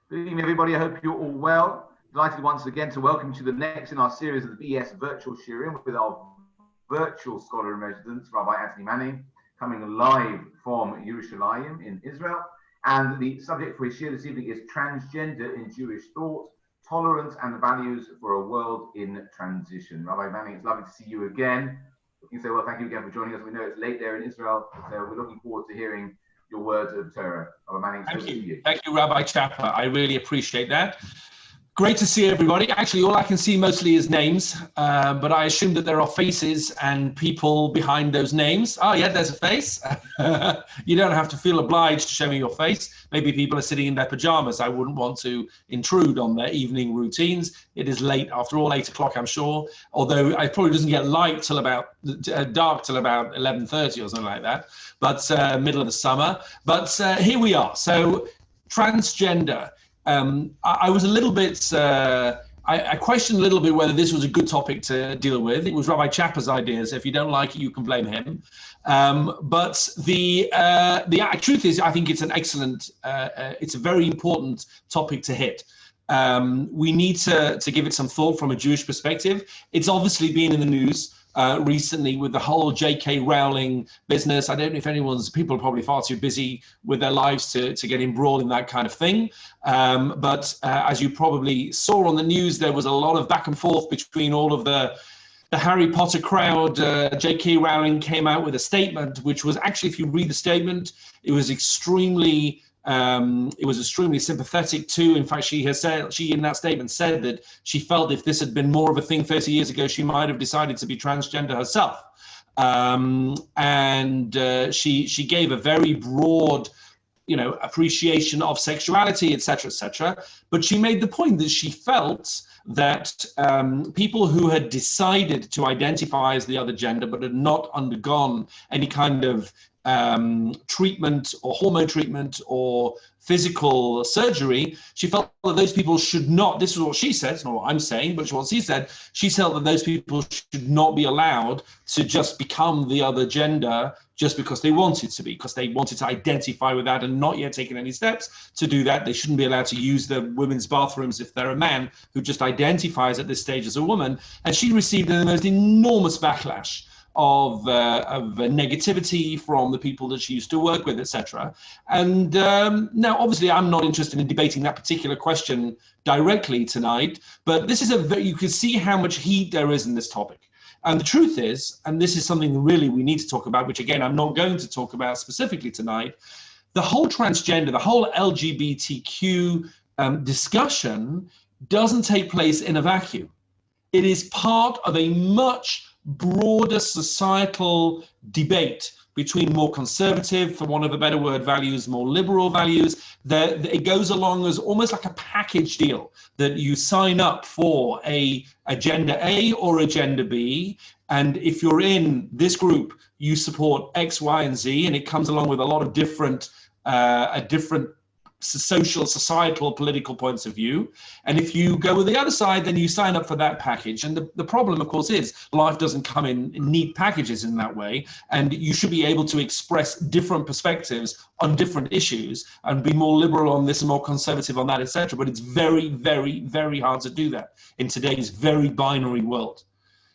Good evening, everybody. I hope you're all well. Delighted once again to welcome you to the next in our series of the BS Virtual Shiur with our virtual scholar in residence, Rabbi Anthony Manning, coming live from Yerushalayim in Israel. And the subject for his shiur this evening is Transgender in Jewish Thought, Tolerance and Values for a World in Transition. Rabbi Manning, it's lovely to see you again. You say, well, thank you again for joining us. We know it's late there in Israel, so we're looking forward to hearing your words of Torah. Thank you. Thank you, Rabbi Chapter. I really appreciate that. Great to see everybody. Actually, all I can see mostly is names, but I assume that there are faces and people behind those names. Oh, yeah, there's a face. You don't have to feel obliged to show me your face. Maybe people are sitting in their pajamas. I wouldn't want to intrude on their evening routines. It is late, after all, 8 o'clock, I'm sure. Although it probably doesn't get light till about, dark till about 11:30 or something like that. But middle of the summer. But here we are. So transgender. I was a little bit, I questioned a little bit whether this was a good topic to deal with. It was Rabbi Chapper's ideas. If you don't like it, you can blame him. But the truth is, I think it's an excellent, it's a very important topic to hit. We need to give it some thought from a Jewish perspective. It's obviously been in the news recently with the whole J.K. Rowling business. I don't know if people are probably far too busy with their lives to get embroiled in that kind of thing. But as you probably saw on the news, there was a lot of back and forth between all of the Harry Potter crowd. J.K. Rowling came out with a statement, which was actually, if you read the statement, it was extremely sympathetic too. In fact, she in that statement said that she felt if this had been more of a thing 30 years ago, she might have decided to be transgender herself. She gave a very broad, appreciation of sexuality, etc., etc. But she made the point that she felt that people who had decided to identify as the other gender but had not undergone any kind of treatment or hormone treatment or physical surgery, she felt that those people should not, this is what she said, it's not what I'm saying, but it's what she said, she felt that those people should not be allowed to just become the other gender just because they wanted to be, because they wanted to identify with that and not yet taken any steps to do that. They shouldn't be allowed to use the women's bathrooms if they're a man who just identifies at this stage as a woman. And she received the most enormous backlash of negativity from the people that she used to work with, etc. And now, obviously, I'm not interested in debating that particular question directly tonight, but this is you can see how much heat there is in this topic. And the truth is, and this is something really we need to talk about, which again, I'm not going to talk about specifically tonight, the whole transgender, the whole LGBTQ discussion doesn't take place in a vacuum. It is part of a much broader societal debate between more conservative, for want of a better word, values, more liberal values. It goes along as almost like a package deal that you sign up for a gender A or a gender B. And if you're in this group, you support X, Y, and Z, and it comes along with a lot of different social, societal, political points of view. And if you go with the other side, then you sign up for that package. And the problem, of course, is life doesn't come in neat packages in that way. And you should be able to express different perspectives on different issues and be more liberal on this and more conservative on that, etc. But it's very, very, very hard to do that in today's very binary world.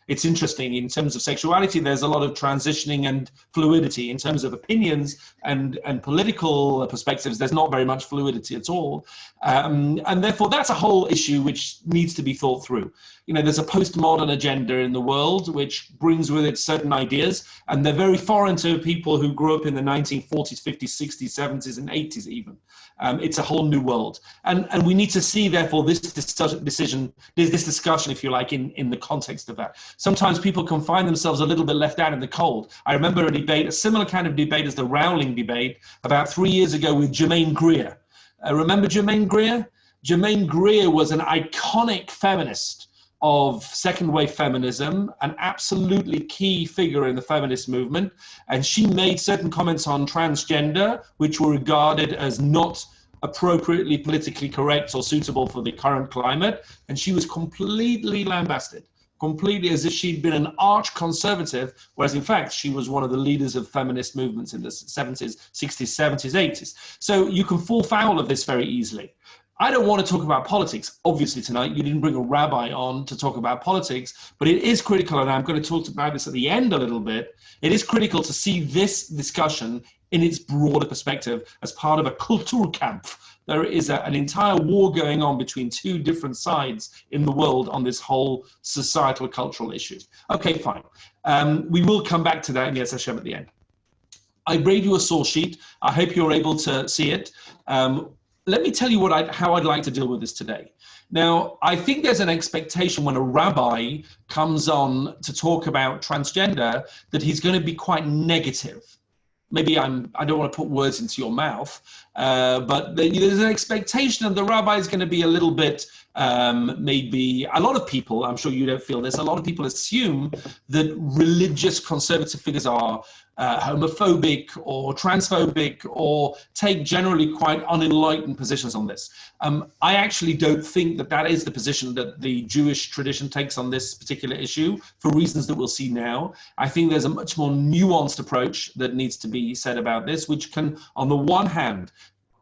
It's interesting in terms of sexuality, there's a lot of transitioning and fluidity. In terms of opinions and political perspectives, there's not very much fluidity at all. And therefore, that's a whole issue which needs to be thought through. There's a postmodern agenda in the world which brings with it certain ideas, and they're very foreign to people who grew up in the 1940s, 50s, 60s, 70s, and 80s even. It's a whole new world. And we need to see, therefore, this discussion, if you like, in the context of that. Sometimes people can find themselves a little bit left out in the cold. I remember a similar kind of debate as the Rowling debate about 3 years ago with Germaine Greer. Remember Germaine Greer? Germaine Greer was an iconic feminist of second wave feminism, an absolutely key figure in the feminist movement. And she made certain comments on transgender, which were regarded as not appropriately politically correct or suitable for the current climate. And she was completely lambasted, completely as if she'd been an arch conservative, whereas in fact, she was one of the leaders of feminist movements in the 70s, 60s, 70s, 80s. So you can fall foul of this very easily. I don't want to talk about politics. Obviously, tonight you didn't bring a rabbi on to talk about politics, but it is critical, and I'm going to talk about this at the end a little bit. It is critical to see this discussion in its broader perspective as part of a Kulturkampf. There is an entire war going on between two different sides in the world on this whole societal, cultural issues. Okay, fine. We will come back to that in Yetz Hashem at the end. I gave you a source sheet. I hope you're able to see it. Let me tell you how I'd like to deal with this today. Now, I think there's an expectation when a rabbi comes on to talk about transgender that he's going to be quite negative. Maybe I don't want to put words into your mouth, but there's an expectation that the rabbi is going to be a little bit, maybe a lot of people, I'm sure you don't feel this, a lot of people assume that religious conservative figures are homophobic or transphobic or take generally quite unenlightened positions on this. I actually don't think that that is the position that the Jewish tradition takes on this particular issue for reasons that we'll see now. I think there's a much more nuanced approach that needs to be said about this, which can, on the one hand,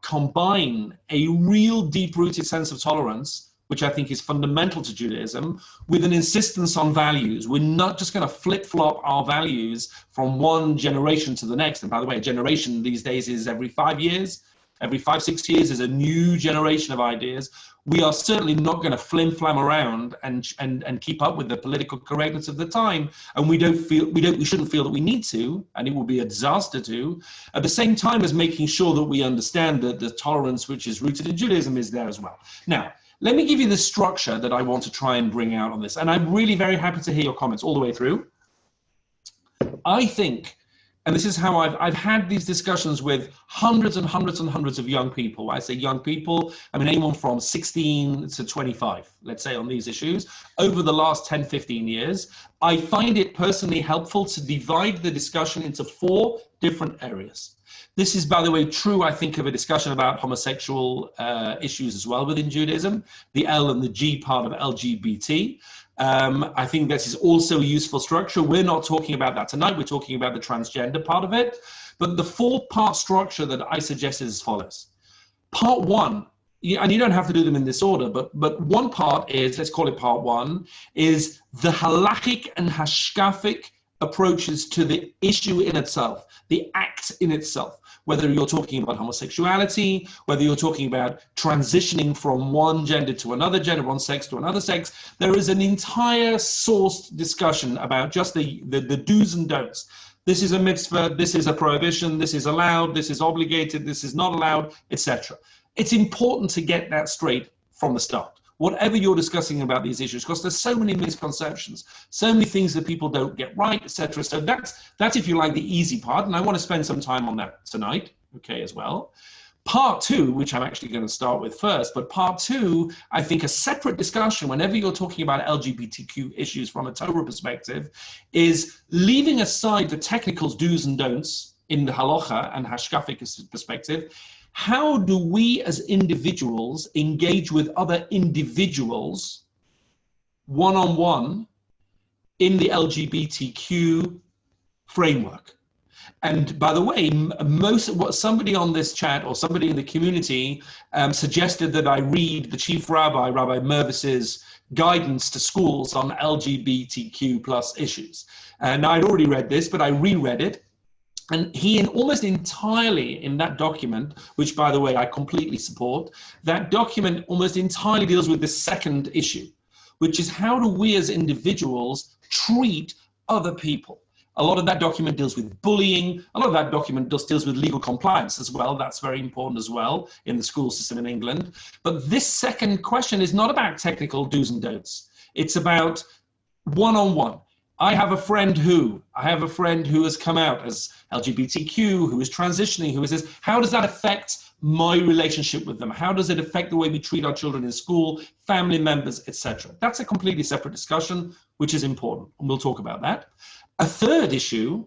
combine a real deep-rooted sense of tolerance, which I think is fundamental to Judaism, with an insistence on values. We're not just going to flip-flop our values from one generation to the next. And by the way, a generation these days is every 5 years. Every 5-6 years is a new generation of ideas. We are certainly not going to flim-flam around and keep up with the political correctness of the time. And we shouldn't feel that we need to, and it would be a disaster to, at the same time as making sure that we understand that the tolerance which is rooted in Judaism is there as well. Now, let me give you the structure that I want to try and bring out on this. And I'm really very happy to hear your comments all the way through. I think, and this is how I've had these discussions with hundreds and hundreds and hundreds of young people. When I say young people, I mean anyone from 16 to 25, let's say, on these issues, over the last 10, 15 years. I find it personally helpful to divide the discussion into 4 different areas. This is, by the way, true, I think, of a discussion about homosexual issues as well within Judaism, the L and the G part of LGBT. I think this is also a useful structure. We're not talking about that tonight. We're talking about the transgender part of it. But the 4-part structure that I suggest is as follows. Part 1, and you don't have to do them in this order, but one part is, let's call it part 1, is the halachic and hashkafic approaches to the issue in itself, the act in itself, whether you're talking about homosexuality, whether you're talking about transitioning from one gender to another gender, one sex to another sex. There is an entire sourced discussion about just the do's and don'ts. This is a mitzvah, this is a prohibition, this is allowed, this is obligated, this is not allowed, etc. It's important to get that straight from the start. Whatever you're discussing about these issues, because there's so many misconceptions, so many things that people don't get right, etc. So that's, if you like, the easy part, and I want to spend some time on that tonight, okay, as well. Part 2, which I'm actually going to start with first, but part 2, I think a separate discussion whenever you're talking about LGBTQ issues from a Torah perspective, is leaving aside the technical do's and don'ts in the halacha and hashkafic perspective. How do we as individuals engage with other individuals one-on-one in the LGBTQ framework? And by the way, somebody on this chat or somebody in the community suggested that I read the Chief Rabbi, Rabbi Mervis's guidance to schools on LGBTQ plus issues. And I'd already read this, but I reread it. And he almost entirely in that document, which by the way, I completely support, that document almost entirely deals with the second issue, which is how do we as individuals treat other people? A lot of that document deals with bullying. A lot of that document deals with legal compliance as well. That's very important as well in the school system in England. But this second question is not about technical do's and don'ts. It's about one-on-one. I have a friend who has come out as LGBTQ, who is transitioning, who is this. How does that affect my relationship with them? How does it affect the way we treat our children in school, family members, etc.? That's a completely separate discussion, which is important, and we'll talk about that. A third issue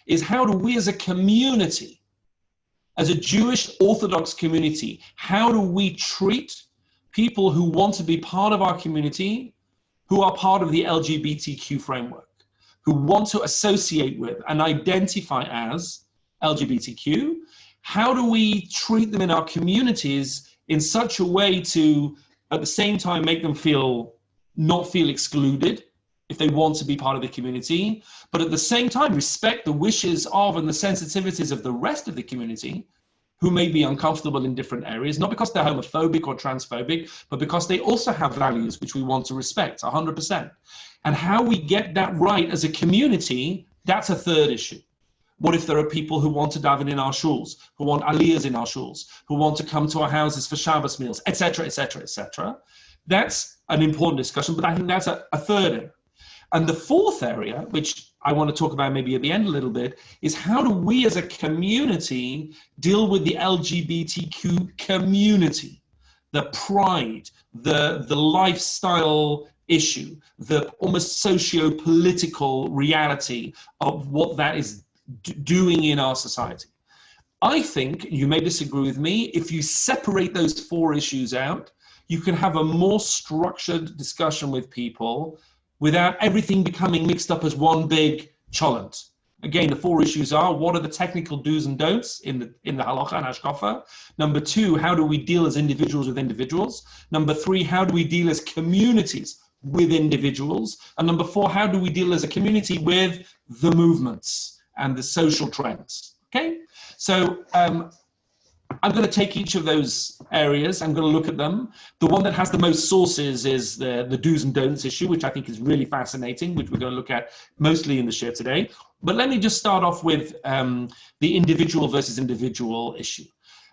is how do we as a community, as a Jewish Orthodox community, how do we treat people who want to be part of our community, who are part of the LGBTQ framework, who want to associate with and identify as LGBTQ? How do we treat them in our communities in such a way to, at the same time, make them not feel excluded if they want to be part of the community, but at the same time, respect the wishes of and the sensitivities of the rest of the community who may be uncomfortable in different areas, not because they're homophobic or transphobic, but because they also have values which we want to respect 100%. And how we get that right as a community, that's a third issue. What if there are people who want to daven in our shuls, who want aliyahs in our shuls, who want to come to our houses for Shabbos meals, etc., etc., etc.? That's an important discussion, but I think that's a third area. And the fourth area, which I want to talk about maybe at the end a little bit, is how do we as a community deal with the LGBTQ community, the pride, the lifestyle issue, the almost socio-political reality of what that is doing in our society. I think, you may disagree with me, if you separate those four issues out, you can have a more structured discussion with people without everything becoming mixed up as one big cholent. Again, the four issues are: what are the technical do's and don'ts in the halacha and hashkafa? Number two, how do we deal as individuals with individuals? Number three, how do we deal as communities with individuals? And number four, how do we deal as a community with the movements and the social trends? Okay, so I'm going to take each of those areas. I'm going to look at them. The one that has the most sources is the do's and don'ts issue, which I think is really fascinating, which we're going to look at mostly in the shiur today. But let me just start off with the individual versus individual issue.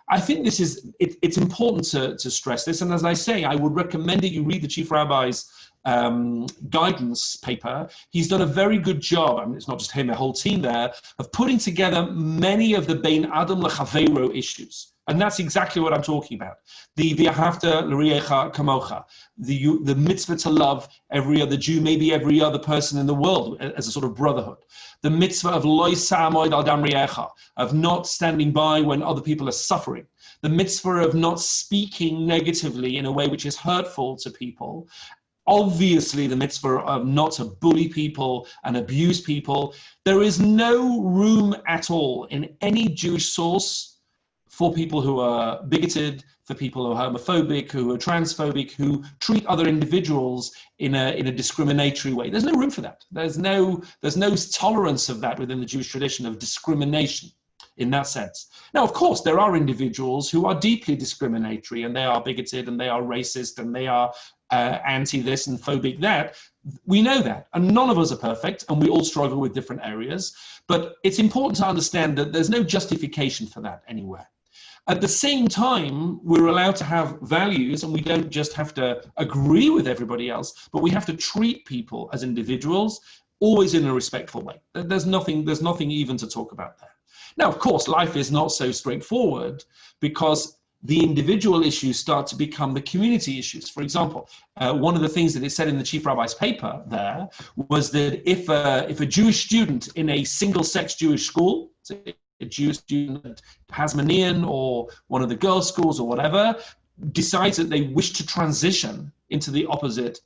I think this is, it's important to stress this. And as I say, I would recommend that you read the Chief Rabbi's guidance paper. He's done a very good job, I mean, it's not just him, a whole team there, of putting together many of the Bein Adam L'Chaveiro issues. And that's exactly what I'm talking about. The V'ahavta l'ri'echa kamocha, the mitzvah to love every other Jew, maybe every other person in the world as a sort of brotherhood. The mitzvah of lo yisa'amoid al dam ri'echa, of not standing by when other people are suffering. The mitzvah of not speaking negatively in a way which is hurtful to people. Obviously, the mitzvah of not to bully people and abuse people. There is no room at all in any Jewish source for people who are bigoted, for people who are homophobic, who are transphobic, who treat other individuals in a discriminatory way. There's no room for that. There's no tolerance of that within the Jewish tradition of discrimination in that sense. Now, of course, there are individuals who are deeply discriminatory, and they are bigoted, and they are racist, and they are anti this and phobic that. We know that, and none of us are perfect, and we all struggle with different areas. But it's important to understand that there's no justification for that anywhere. At the same time, we're allowed to have values, and we don't just have to agree with everybody else, but we have to treat people as individuals, always in a respectful way. There's nothing even to talk about there. Now, of course, life is not so straightforward, because the individual issues start to become the community issues. For example, one of the things that is said in the Chief Rabbi's paper there was that if a Jewish student in a single-sex Jewish school, so a Jewish student that has Minion or one of the girls' schools or whatever, decides that they wish to transition into the opposite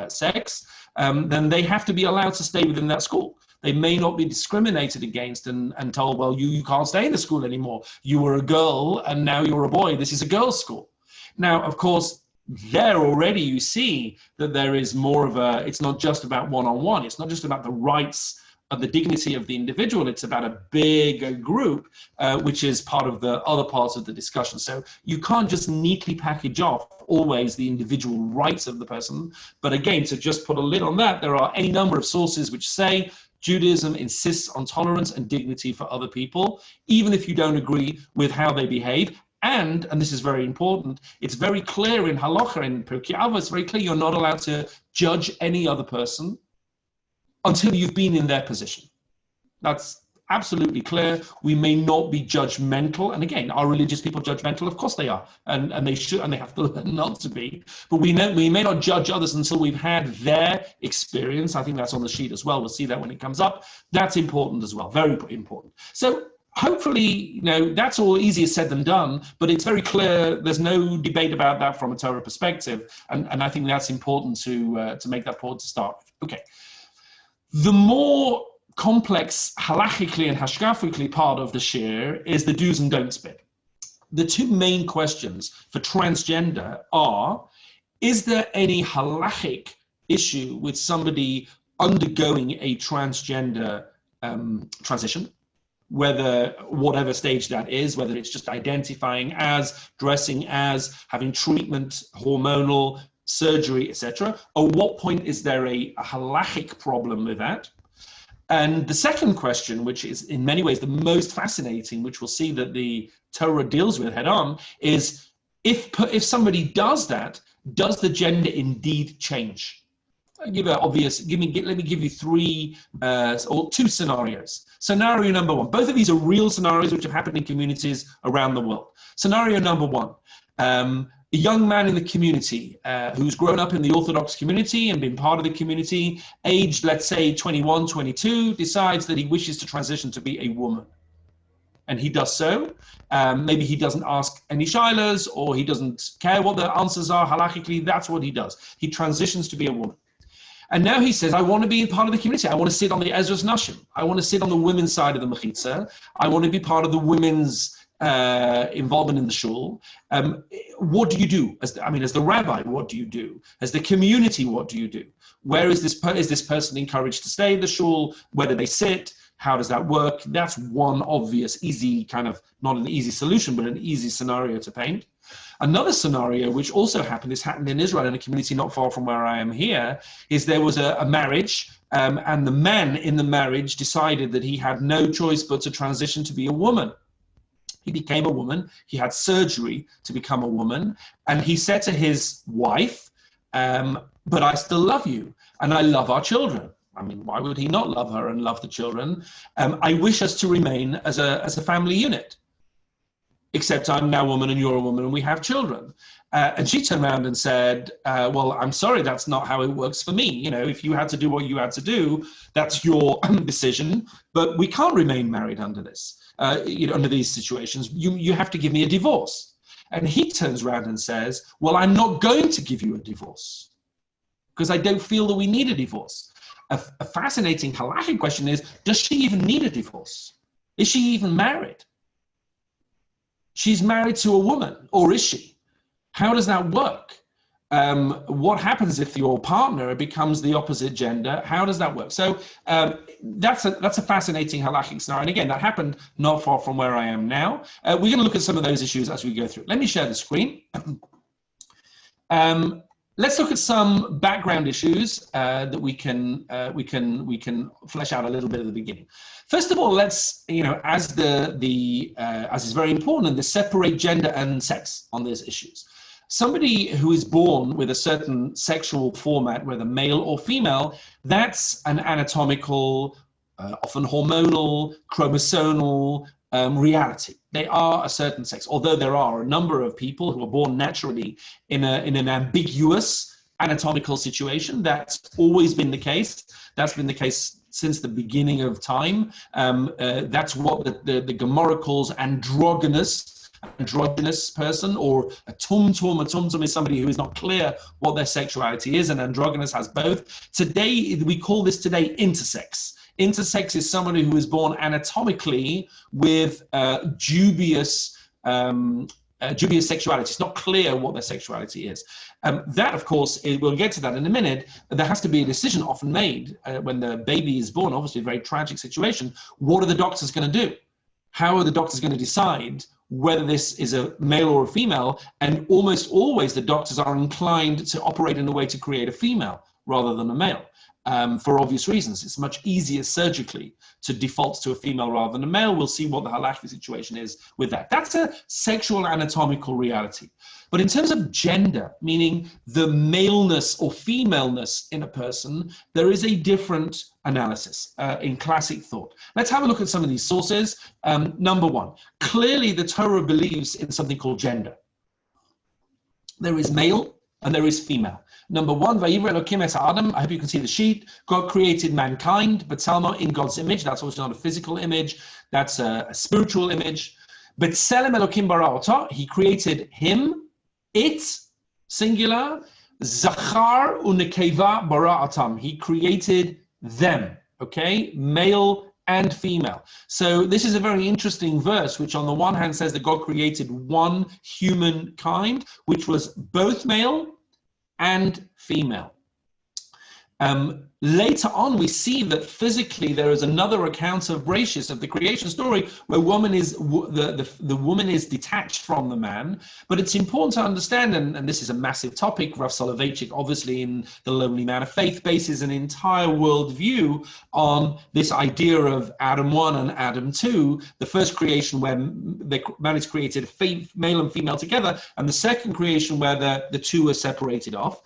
sex, then they have to be allowed to stay within that school. They may not be discriminated against and told, well, you can't stay in the school anymore. You were a girl and now you're a boy. This is a girls' school. Now, of course, there already you see that there is more of it's not just about one-on-one. It's not just about the rights of the dignity of the individual. It's about a bigger group, which is part of the other parts of the discussion. So you can't just neatly package off always the individual rights of the person. But again, to just put a lid on that, there are any number of sources which say Judaism insists on tolerance and dignity for other people, even if you don't agree with how they behave. And this is very important, it's very clear in Halacha, in Pirkei Avos, it's very clear you're not allowed to judge any other person until you've been in their position. That's absolutely clear. We may not be judgmental. And again, are religious people judgmental? Of course they are. And they should, and they have to learn not to be. But we may not judge others until we've had their experience. I think that's on the sheet as well. We'll see that when it comes up. That's important as well, very important. So hopefully, that's all easier said than done, but it's very clear. There's no debate about that from a Torah perspective. And I think that's important to make that point to start with. Okay. The more complex halachically and hashkafically part of the shiur is the do's and don'ts bit. the two main questions for transgender are, is there any halachic issue with somebody undergoing a transgender transition, whatever stage that is, whether it's just identifying as, dressing as, having treatment, hormonal, surgery, etc. At what point is there a halachic problem with that? And the second question, which is in many ways the most fascinating, which we'll see that the Torah deals with head on, is if somebody does that, does the gender indeed change? Let me give you three or two scenarios. Scenario number one, both of these are real scenarios which have happened in communities around the world. Scenario number one, a young man in the community who's grown up in the Orthodox community and been part of the community, aged, let's say, 21, 22, decides that he wishes to transition to be a woman. And he does so. Maybe he doesn't ask any shilas, or he doesn't care what the answers are halachically. That's what he does. He transitions to be a woman. And now he says, I want to be a part of the community. I want to sit on the Ezras Nashim. I want to sit on the women's side of the Mechitza. I want to be part of the women's involvement in the Shul. What do you do? As the rabbi, what do you do? As the community, what do you do? Where is this person encouraged to stay in the Shul? Where do they sit? How does that work? That's one obvious, easy kind of, not an easy solution, but an easy scenario to paint. Another scenario, which also happened in Israel, in a community not far from where I am here, is there was a marriage, and the man in the marriage decided that he had no choice but to transition to be a woman. He became a woman. He had surgery to become a woman. And he said to his wife, but I still love you, and I love our children. I mean, why would he not love her and love the children? I wish us to remain as a family unit. Except I'm now a woman and you're a woman and we have children. And she turned around and said, well, I'm sorry, that's not how it works for me. You know, if you had to do what you had to do, that's your decision, but we can't remain married under this, under these situations. You have to give me a divorce. And he turns around and says, well, I'm not going to give you a divorce because I don't feel that we need a divorce. A fascinating halachic question is, does she even need a divorce? Is she even married? She's married to a woman, or is she? How does that work? What happens if your partner becomes the opposite gender? How does that work? So that's a fascinating halachic scenario. And again, that happened not far from where I am now. We're going to look at some of those issues as we go through. Let me share the screen. Let's look at some background issues that we can flesh out a little bit at the beginning. First of all, let's, as is very important, to separate gender and sex on these issues. Somebody who is born with a certain sexual format, whether male or female, that's an anatomical, often hormonal, chromosomal reality. They are a certain sex, although there are a number of people who are born naturally in an ambiguous anatomical situation. That's always been the case. That's been the case since the beginning of time. That's what the Gemara calls androgynous person, or a tumtum. A tumtum is somebody who is not clear what their sexuality is, and androgynous has both. Today, we call this intersex. Intersex is somebody who is born anatomically with dubious sexuality. It's not clear what their sexuality is. That, of course, we'll get to that in a minute. There has to be a decision often made when the baby is born, obviously a very tragic situation. What are the doctors going to do? How are the doctors going to decide whether this is a male or a female? And almost always the doctors are inclined to operate in a way to create a female rather than a male. For obvious reasons. It's much easier surgically to default to a female rather than a male. We'll see what the halachic situation is with that. That's a sexual anatomical reality. But in terms of gender, meaning the maleness or femaleness in a person, there is a different analysis in classic thought. Let's have a look at some of these sources. Number one, clearly the Torah believes in something called gender. There is male and there is female. Number one, Vayivra Elokim es Adam. I hope you can see the sheet. God created mankind, B'Tselmo, in God's image. That's also not a physical image. That's a spiritual image. B'Tselem Elokim bara ota. He created him, it, singular. Zachar u'nekeva bara atam. He created them. Okay, male and female. So this is a very interesting verse, which on the one hand says that God created one humankind, which was both male and female. Later on, we see that physically there is another account of Bereshis, of the creation story, where the woman is detached from the man. But it's important to understand, and this is a massive topic, Rav Soloveitchik, obviously in The Lonely Man of Faith, bases an entire worldview on this idea of Adam 1 and Adam 2, the first creation where the man is created male and female together, and the second creation where the two are separated off.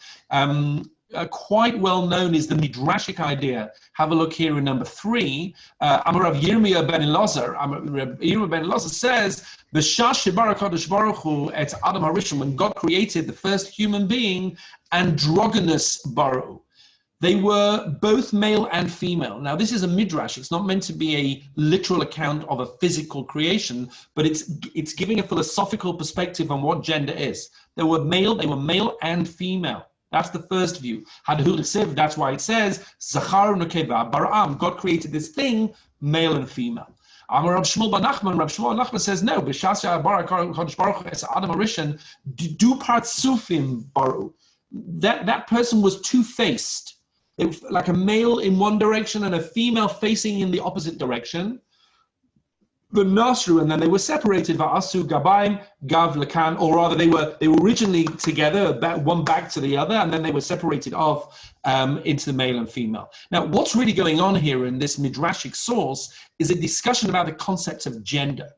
Quite well known is the Midrashic idea. Have a look here in number 3. Amarav Yirmiyah ben Elazar. Yirmiyah ben Elazar says, "B'shah shebara Kadosh Baruch Hu et Adam HaRishon," when God created the first human being, androgynous baru. They were both male and female. Now, this is a midrash. It's not meant to be a literal account of a physical creation, but it's giving a philosophical perspective on what gender is. They were male and female. That's the first view. That's why it says, Zachar Nukeva Baram. God created this thing, male and female. Amar Rab Shmuel ben Nachman says, no, B'shas Barak Kadosh Baruch Hu es Adam HaRishon, du partsufim baru. That person was two-faced. Like a male in one direction and a female facing in the opposite direction. The Nasru, and then they were separated. Va'asu Gabaim Gav Lakan, or rather, they were originally together, one back to the other, and then they were separated off into the male and female. Now, what's really going on here in this midrashic source is a discussion about the concept of gender.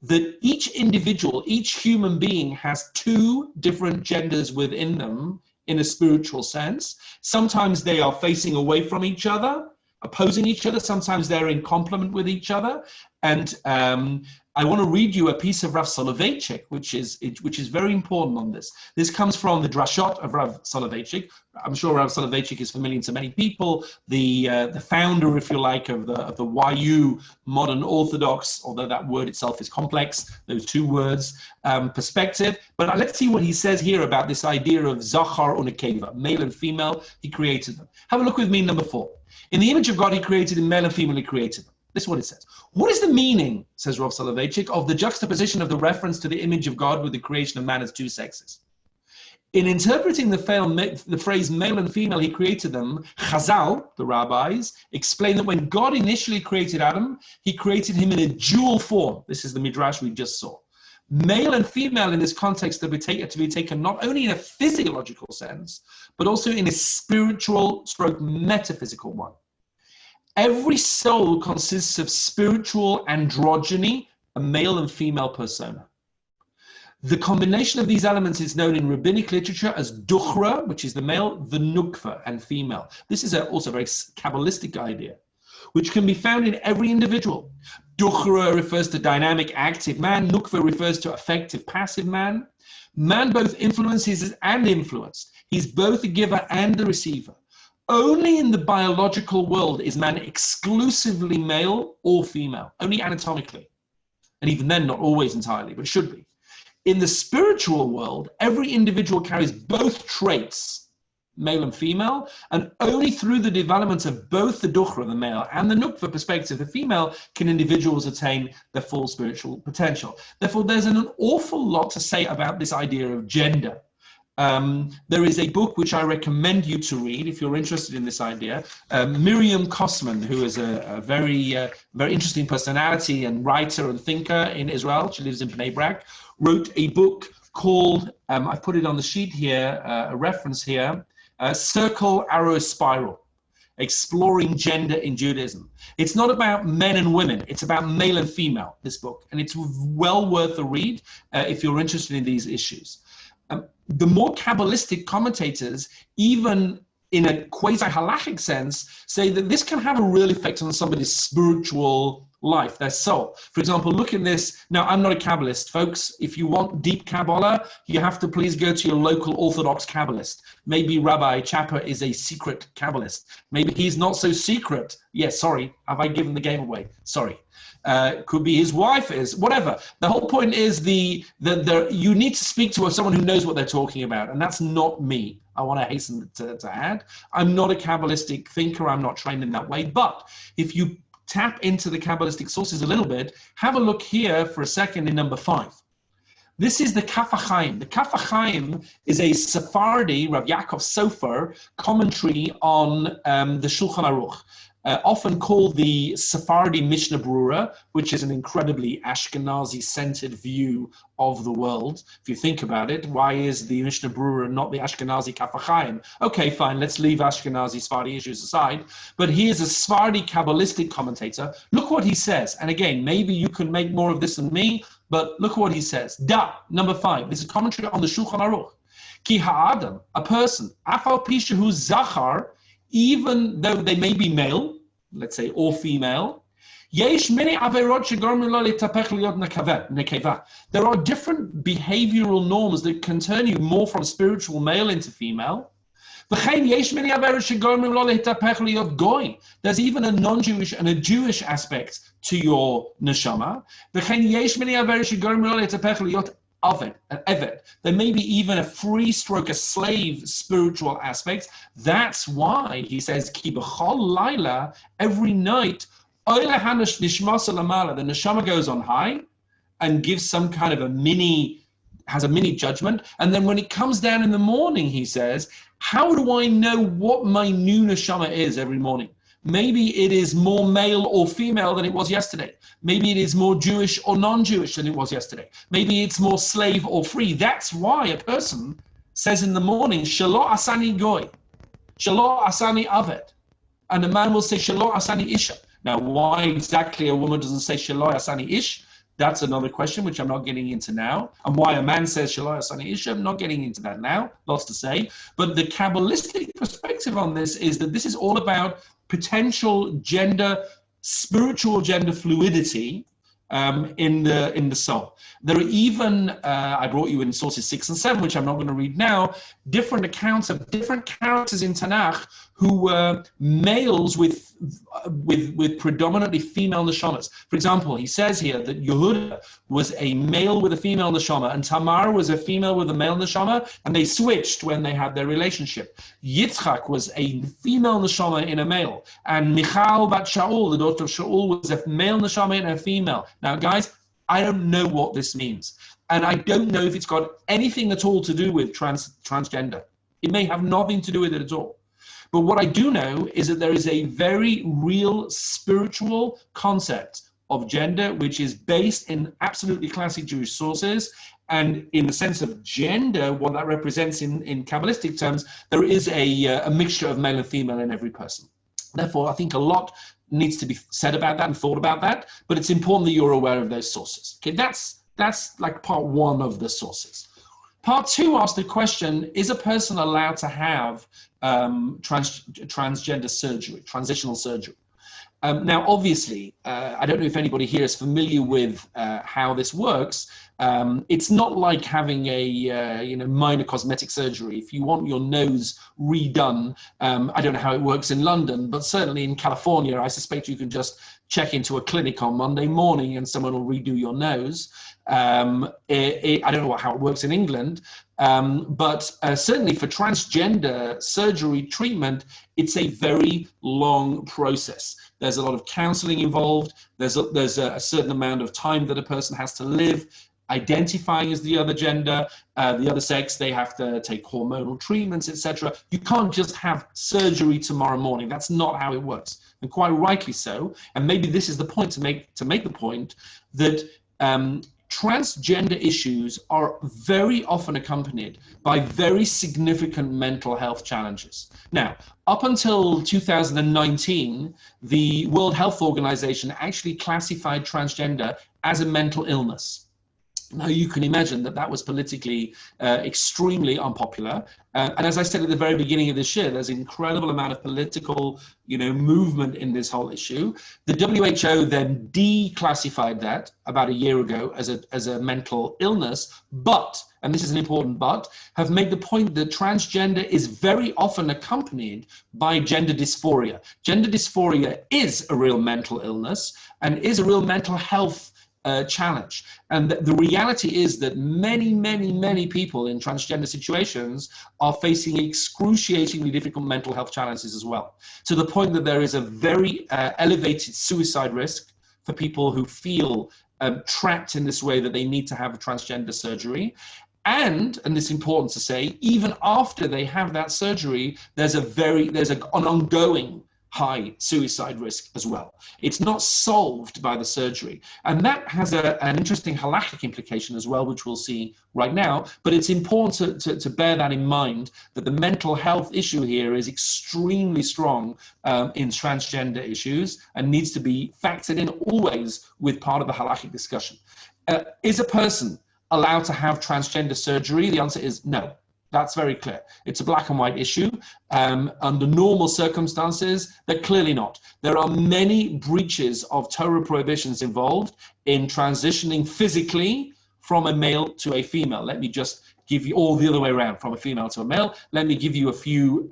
That each individual, each human being, has two different genders within them in a spiritual sense. Sometimes they are facing away from each other, opposing each other. Sometimes they're in complement with each other. And I want to read you a piece of Rav Soloveitchik, which is very important on this. This comes from the Drashot of Rav Soloveitchik. I'm sure Rav Soloveitchik is familiar to many people. The founder, if you like, of the YU modern Orthodox, although that word itself is complex, those two words, perspective. But let's see what he says here about this idea of Zachar Unekeva, male and female. He created them. Have a look with me, number 4. In the image of God, he created them, male and female, he created them. This is what it says. What is the meaning, says Rav Soloveitchik, of the juxtaposition of the reference to the image of God with the creation of man as two sexes? In interpreting the phrase male and female, he created them, Chazal, the rabbis, explain that when God initially created Adam, he created him in a dual form. This is the midrash we just saw. Male and female in this context to be taken not only in a physiological sense, but also in a spiritual / metaphysical one. Every soul consists of spiritual androgyny, a male and female persona. The combination of these elements is known in rabbinic literature as duchra, which is the male, the nukva, and female. This is also a very Kabbalistic idea, which can be found in every individual. Duchra refers to dynamic, active man. Nukva refers to affective, passive man. Man both influences and influenced. He's both the giver and the receiver. Only in the biological world is man exclusively male or female, only anatomically. And even then, not always entirely, but should be. In the spiritual world, every individual carries both traits, male and female, and only through the development of both the duchra, the male, and the nukva perspective, the female, can individuals attain their full spiritual potential. Therefore, there's an awful lot to say about this idea of gender. There is a book which I recommend you to read if you're interested in this idea. Miriam Kosman, who is a very interesting personality and writer and thinker in Israel, she lives in Bnei Brak, wrote a book called, I've put it on the sheet here, a reference here, Circle, Arrow, Spiral, Exploring Gender in Judaism. It's not about men and women, it's about male and female, this book, and it's well worth a read if you're interested in these issues. The more Kabbalistic commentators, even in a quasi-halachic sense, say that this can have a real effect on somebody's spiritual life, their soul. For example, look at this. Now, I'm not a Kabbalist, folks. If you want deep Kabbalah, you have to please go to your local Orthodox Kabbalist. Maybe Rabbi Chapper is a secret Kabbalist. Maybe he's not so secret. Yes, sorry. Have I given the game away? Sorry. Could be his wife is, whatever. The whole point is you need to speak to someone who knows what they're talking about, and that's not me. I want to hasten to add. I'm not a Kabbalistic thinker. I'm not trained in that way. But if you tap into the Kabbalistic sources a little bit, have a look here for a second in number 5. This is the Kaf HaChaim. The Kaf HaChaim is a Sephardi, Rav Yaakov Sofer, commentary on the Shulchan Aruch, often called the Sephardi Mishnah Brura, which is an incredibly Ashkenazi-centered view of the world. If you think about it, why is the Mishnah Brura not the Ashkenazi Kaf HaChaim? Okay, fine, let's leave Ashkenazi Sephardi issues aside. But he is a Sephardi Kabbalistic commentator. Look what he says. And again, maybe you can make more of this than me, but look what he says. Da, number 5. This is commentary on the Shulchan Aruch. Ki ha'adam, a person, afal pi shehu zachar, even though they may be male, let's say, or female, yesh many averot shegormu lo litapech liot nekeva. There are different behavioral norms that can turn you more from spiritual male into female. There's even a non-Jewish and a Jewish aspect to your neshama. There may be even a free stroke, a slave spiritual aspect. That's why he says, every night, the neshama goes on high and gives some kind of a mini judgment. And then when it comes down in the morning, he says, how do I know what my new neshama is every morning? Maybe it is more male or female than it was yesterday. Maybe it is more Jewish or non-Jewish than it was yesterday. Maybe it's more slave or free. That's why a person says in the morning, Shelo asani goy, Shelo asani aved. And a man will say, Shelo asani isha. Now, why exactly a woman doesn't say Shelo asani ish? That's another question, which I'm not getting into now. And why a man says Shelo asani isha, I'm not getting into that now. Lots to say. But the Kabbalistic perspective on this is that this is all about potential gender, spiritual gender fluidity in the soul. There are even, I brought you in sources 6 and 7, which I'm not going to read now, different accounts of different characters in Tanakh who were males with predominantly female neshamas. For example, he says here that Yehuda was a male with a female neshama, and Tamar was a female with a male neshama, and they switched when they had their relationship. Yitzchak was a female neshama in a male, and Michal bat Shaul, the daughter of Shaul, was a male neshama in a female. Now, guys, I don't know what this means, and I don't know if it's got anything at all to do with transgender. It may have nothing to do with it at all. But what I do know is that there is a very real spiritual concept of gender, which is based in absolutely classic Jewish sources. And in the sense of gender, what that represents in Kabbalistic terms, there is a mixture of male and female in every person. Therefore, I think a lot needs to be said about that and thought about that, but it's important that you're aware of those sources. Okay, that's like part 1 of the sources. Part 2 asks the question, is a person allowed to have transgender surgery, transitional surgery? Now, obviously, I don't know if anybody here is familiar with how this works. It's not like having a minor cosmetic surgery. If you want your nose redone, I don't know how it works in London, but certainly in California, I suspect you can just check into a clinic on Monday morning and someone will redo your nose. I don't know how it works in England, but certainly for transgender surgery treatment, it's a very long process. There's a lot of counseling involved. There's a certain amount of time that a person has to live identifying as the other gender, the other sex. They have to take hormonal treatments, etc. You can't just have surgery tomorrow morning. That's not how it works, and quite rightly so. And maybe this is the point to make the point that transgender issues are very often accompanied by very significant mental health challenges. Now, up until 2019, the World Health Organization actually classified transgender as a mental illness. Now, you can imagine that was politically extremely unpopular. And as I said at the very beginning of this year, there's an incredible amount of political, movement in this whole issue. The WHO then declassified that about a year ago as a mental illness, but, and this is an important but, have made the point that transgender is very often accompanied by gender dysphoria. Gender dysphoria is a real mental illness and is a real mental health challenge. And the reality is that many people in transgender situations are facing excruciatingly difficult mental health challenges as well, to the point that there is a very elevated suicide risk for people who feel trapped in this way that they need to have a transgender surgery. And it's important to say, even after they have that surgery, there's an ongoing high suicide risk as well. It's not solved by the surgery. And that has an interesting halakhic implication as well, which we'll see right now. But it's important to bear that in mind, that the mental health issue here is extremely strong in transgender issues and needs to be factored in always with part of the halakhic discussion. Is a person allowed to have transgender surgery? The answer is no. That's very clear. It's a black and white issue. Under normal circumstances, they're clearly not. There are many breaches of Torah prohibitions involved in transitioning physically from a male to a female. Let me just give you all the other way around, from a female to a male. Let me give you a few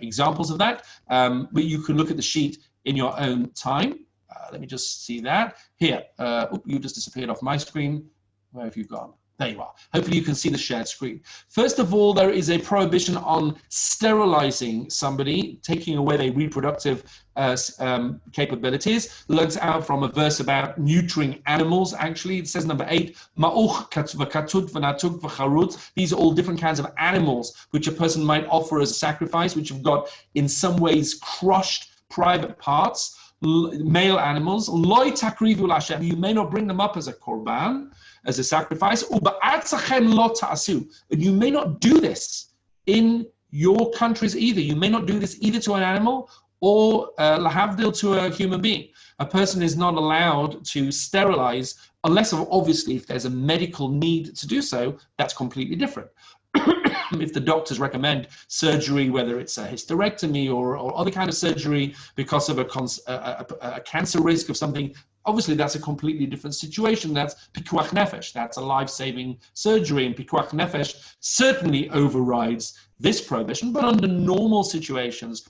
examples of that. But you can look at the sheet in your own time. Let me just see that. Here, you just disappeared off my screen. Where have you gone? There you are. Hopefully you can see the shared screen. First of all, there is a prohibition on sterilizing somebody, taking away their reproductive capabilities. Learns out from a verse about neutering animals, actually. It says number 8, ma'uch v'katut v'natug v'charut. These are all different kinds of animals which a person might offer as a sacrifice, which have got, in some ways, crushed private parts. Male animals. Loi takrivu l'Hashem. You may not bring them up as a korban, as a sacrifice, and you may not do this in your countries either. You may not do this either to an animal or lahavdil to a human being. A person is not allowed to sterilize unless, obviously, if there's a medical need to do so. That's completely different. If the doctors recommend surgery, whether it's a hysterectomy or other kind of surgery because of a cancer risk of something, obviously that's a completely different situation. That's pikuach nefesh. That's a life-saving surgery, and pikuach nefesh certainly overrides this prohibition. But under normal situations,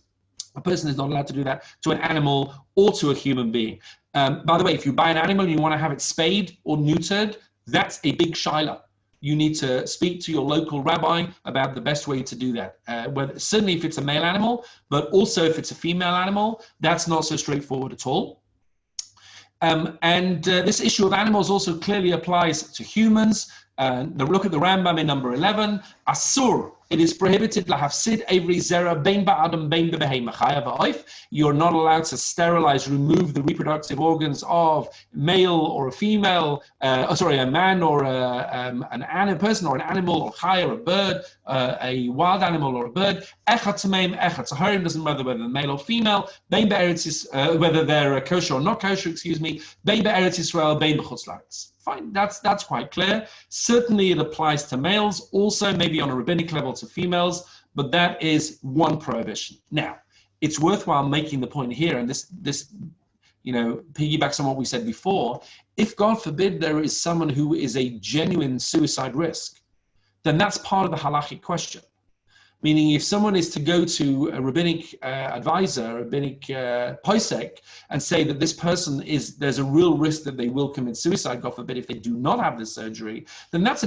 a person is not allowed to do that to an animal or to a human being. By the way, if you buy an animal and you want to have it spayed or neutered, that's a big shaila. You need to speak to your local rabbi about the best way to do that. Certainly if it's a male animal, but also if it's a female animal, that's not so straightforward at all. This issue of animals also clearly applies to humans. Look at the Rambam in number 11. Asur, it is prohibited lahafsid every zera bein ba'adam bein bebeheimah chayav ha'oif. You're not allowed to sterilize, remove the reproductive organs of male or a female, a man or a person or an animal or chai or a bird, a wild animal or a bird. Echat tameim, echat taharim, doesn't matter whether they're male or female. Bein be'eretz, whether they're kosher or not kosher, Bein be'eretz Yisrael, bein b'chutz la'aretz. Fine, that's quite clear. Certainly it applies to males, also maybe on a rabbinic level to females, but that is one prohibition. Now, it's worthwhile making the point here, and this piggybacks on what we said before. If, God forbid, there is someone who is a genuine suicide risk, then that's part of the halachic question. Meaning, if someone is to go to a rabbinic advisor, a rabbinic posek, and say that this person there's a real risk that they will commit suicide, God forbid, if they do not have this surgery, then that's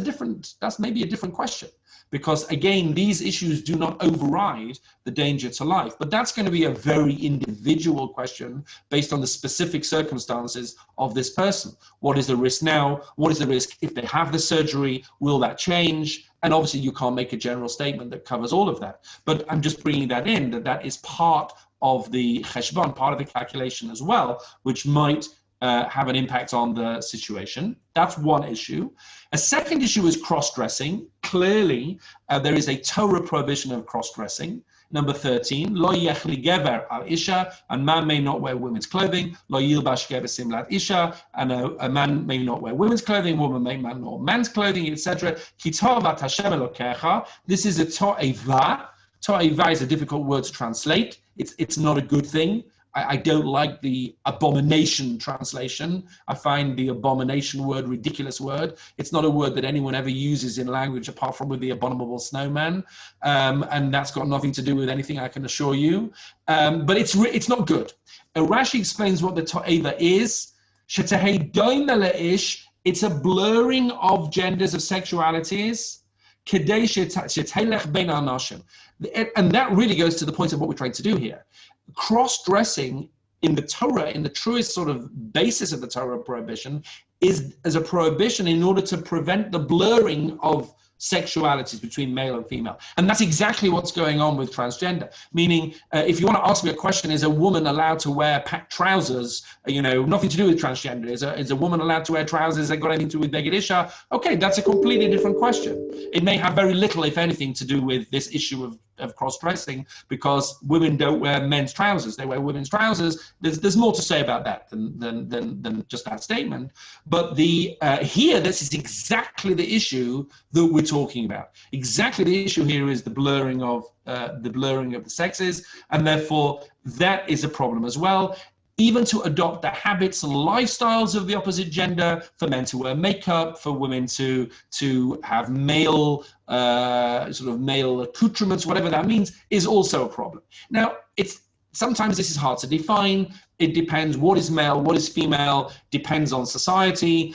maybe a different question. Because again, these issues do not override the danger to life. But that's going to be a very individual question based on the specific circumstances of this person. What is the risk now? What is the risk if they have the surgery? Will that change? And obviously you can't make a general statement that covers all of that. But I'm just bringing that in, that is part of the cheshbon, part of the calculation as well, which might have an impact on the situation. That's one issue. A second issue is cross-dressing. Clearly, there is a Torah prohibition of cross-dressing. Number 13, lo yechli gever al isha, a man may not wear women's clothing. Lo yilbash gever simlat isha, and a man may not wear women's clothing, a woman may not wear man's clothing, etc. Ki tovat Hashem elokecha. This is a to'eva. To'eva is a difficult word to translate. It's not a good thing. I don't like the abomination translation. I find the abomination word ridiculous word. It's not a word that anyone ever uses in language apart from with the abominable snowman. And that's got nothing to do with anything, I can assure you. But it's not good. Rashi explains what the to'eva is. It's a blurring of genders, of sexualities. And that really goes to the point of what we're trying to do here. Cross-dressing in the Torah, in the truest sort of basis of the Torah prohibition, is as a prohibition in order to prevent the blurring of sexualities between male and female. And that's exactly what's going on with transgender. Meaning, if you want to ask me a question, is a woman allowed to wear trousers, nothing to do with transgender? Is a woman allowed to wear trousers that got anything to do with Beged Isha? Okay, that's a completely different question. It may have very little, if anything, to do with this issue of cross-dressing, because women don't wear men's trousers, they wear women's trousers. There's more to say about that than just that statement. But here, this is exactly the issue that we're talking about. Exactly the issue here is the blurring of the sexes, and therefore that is a problem as well. Even to adopt the habits and lifestyles of the opposite gender, for men to wear makeup, for women to have male male accoutrements, whatever that means, is also a problem. Now, sometimes this is hard to define. It depends what is male, what is female, depends on society.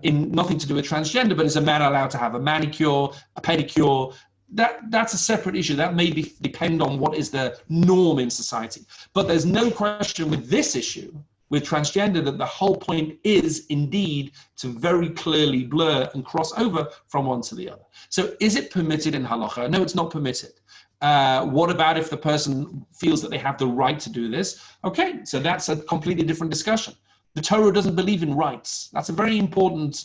In nothing to do with transgender, but is a man allowed to have a manicure, a pedicure? That's a separate issue. That may depend on what is the norm in society. But there's no question with this issue, with transgender, that the whole point is indeed to very clearly blur and cross over from one to the other. So is it permitted in halacha? No, it's not permitted. What about if the person feels that they have the right to do this? Okay, so that's a completely different discussion. The Torah doesn't believe in rights. That's a very important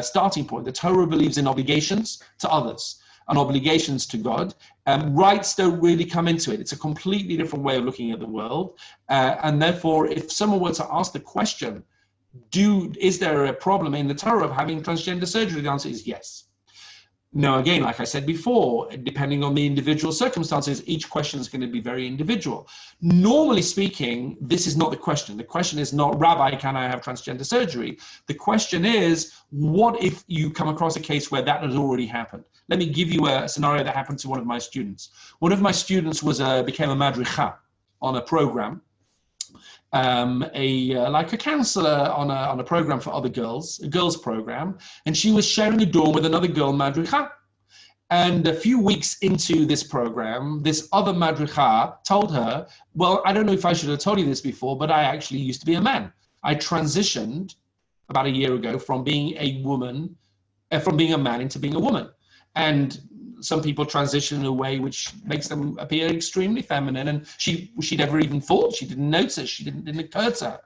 starting point. The Torah believes in obligations to others and obligations to God. Rights don't really come into it. It's a completely different way of looking at the world. And therefore, if someone were to ask the question, is there a problem in the Torah of having transgender surgery? The answer is yes. Now, again, like I said before, depending on the individual circumstances, each question is going to be very individual. Normally speaking, this is not the question. The question is not, Rabbi, can I have transgender surgery? The question is, what if you come across a case where that has already happened? Let me give you a scenario that happened to one of my students. One of my students became a madricha on a program, like a counselor on a program for other girls, a girls program, and she was sharing a dorm with another girl madricha. And a few weeks into this program, this other madricha told her, well, I don't know if I should have told you this before, but I actually used to be a man. I transitioned about a year ago from being a woman, from being a man into being a woman. And some people transition in a way which makes them appear extremely feminine, and she never even thought, she didn't notice, it didn't occur to her.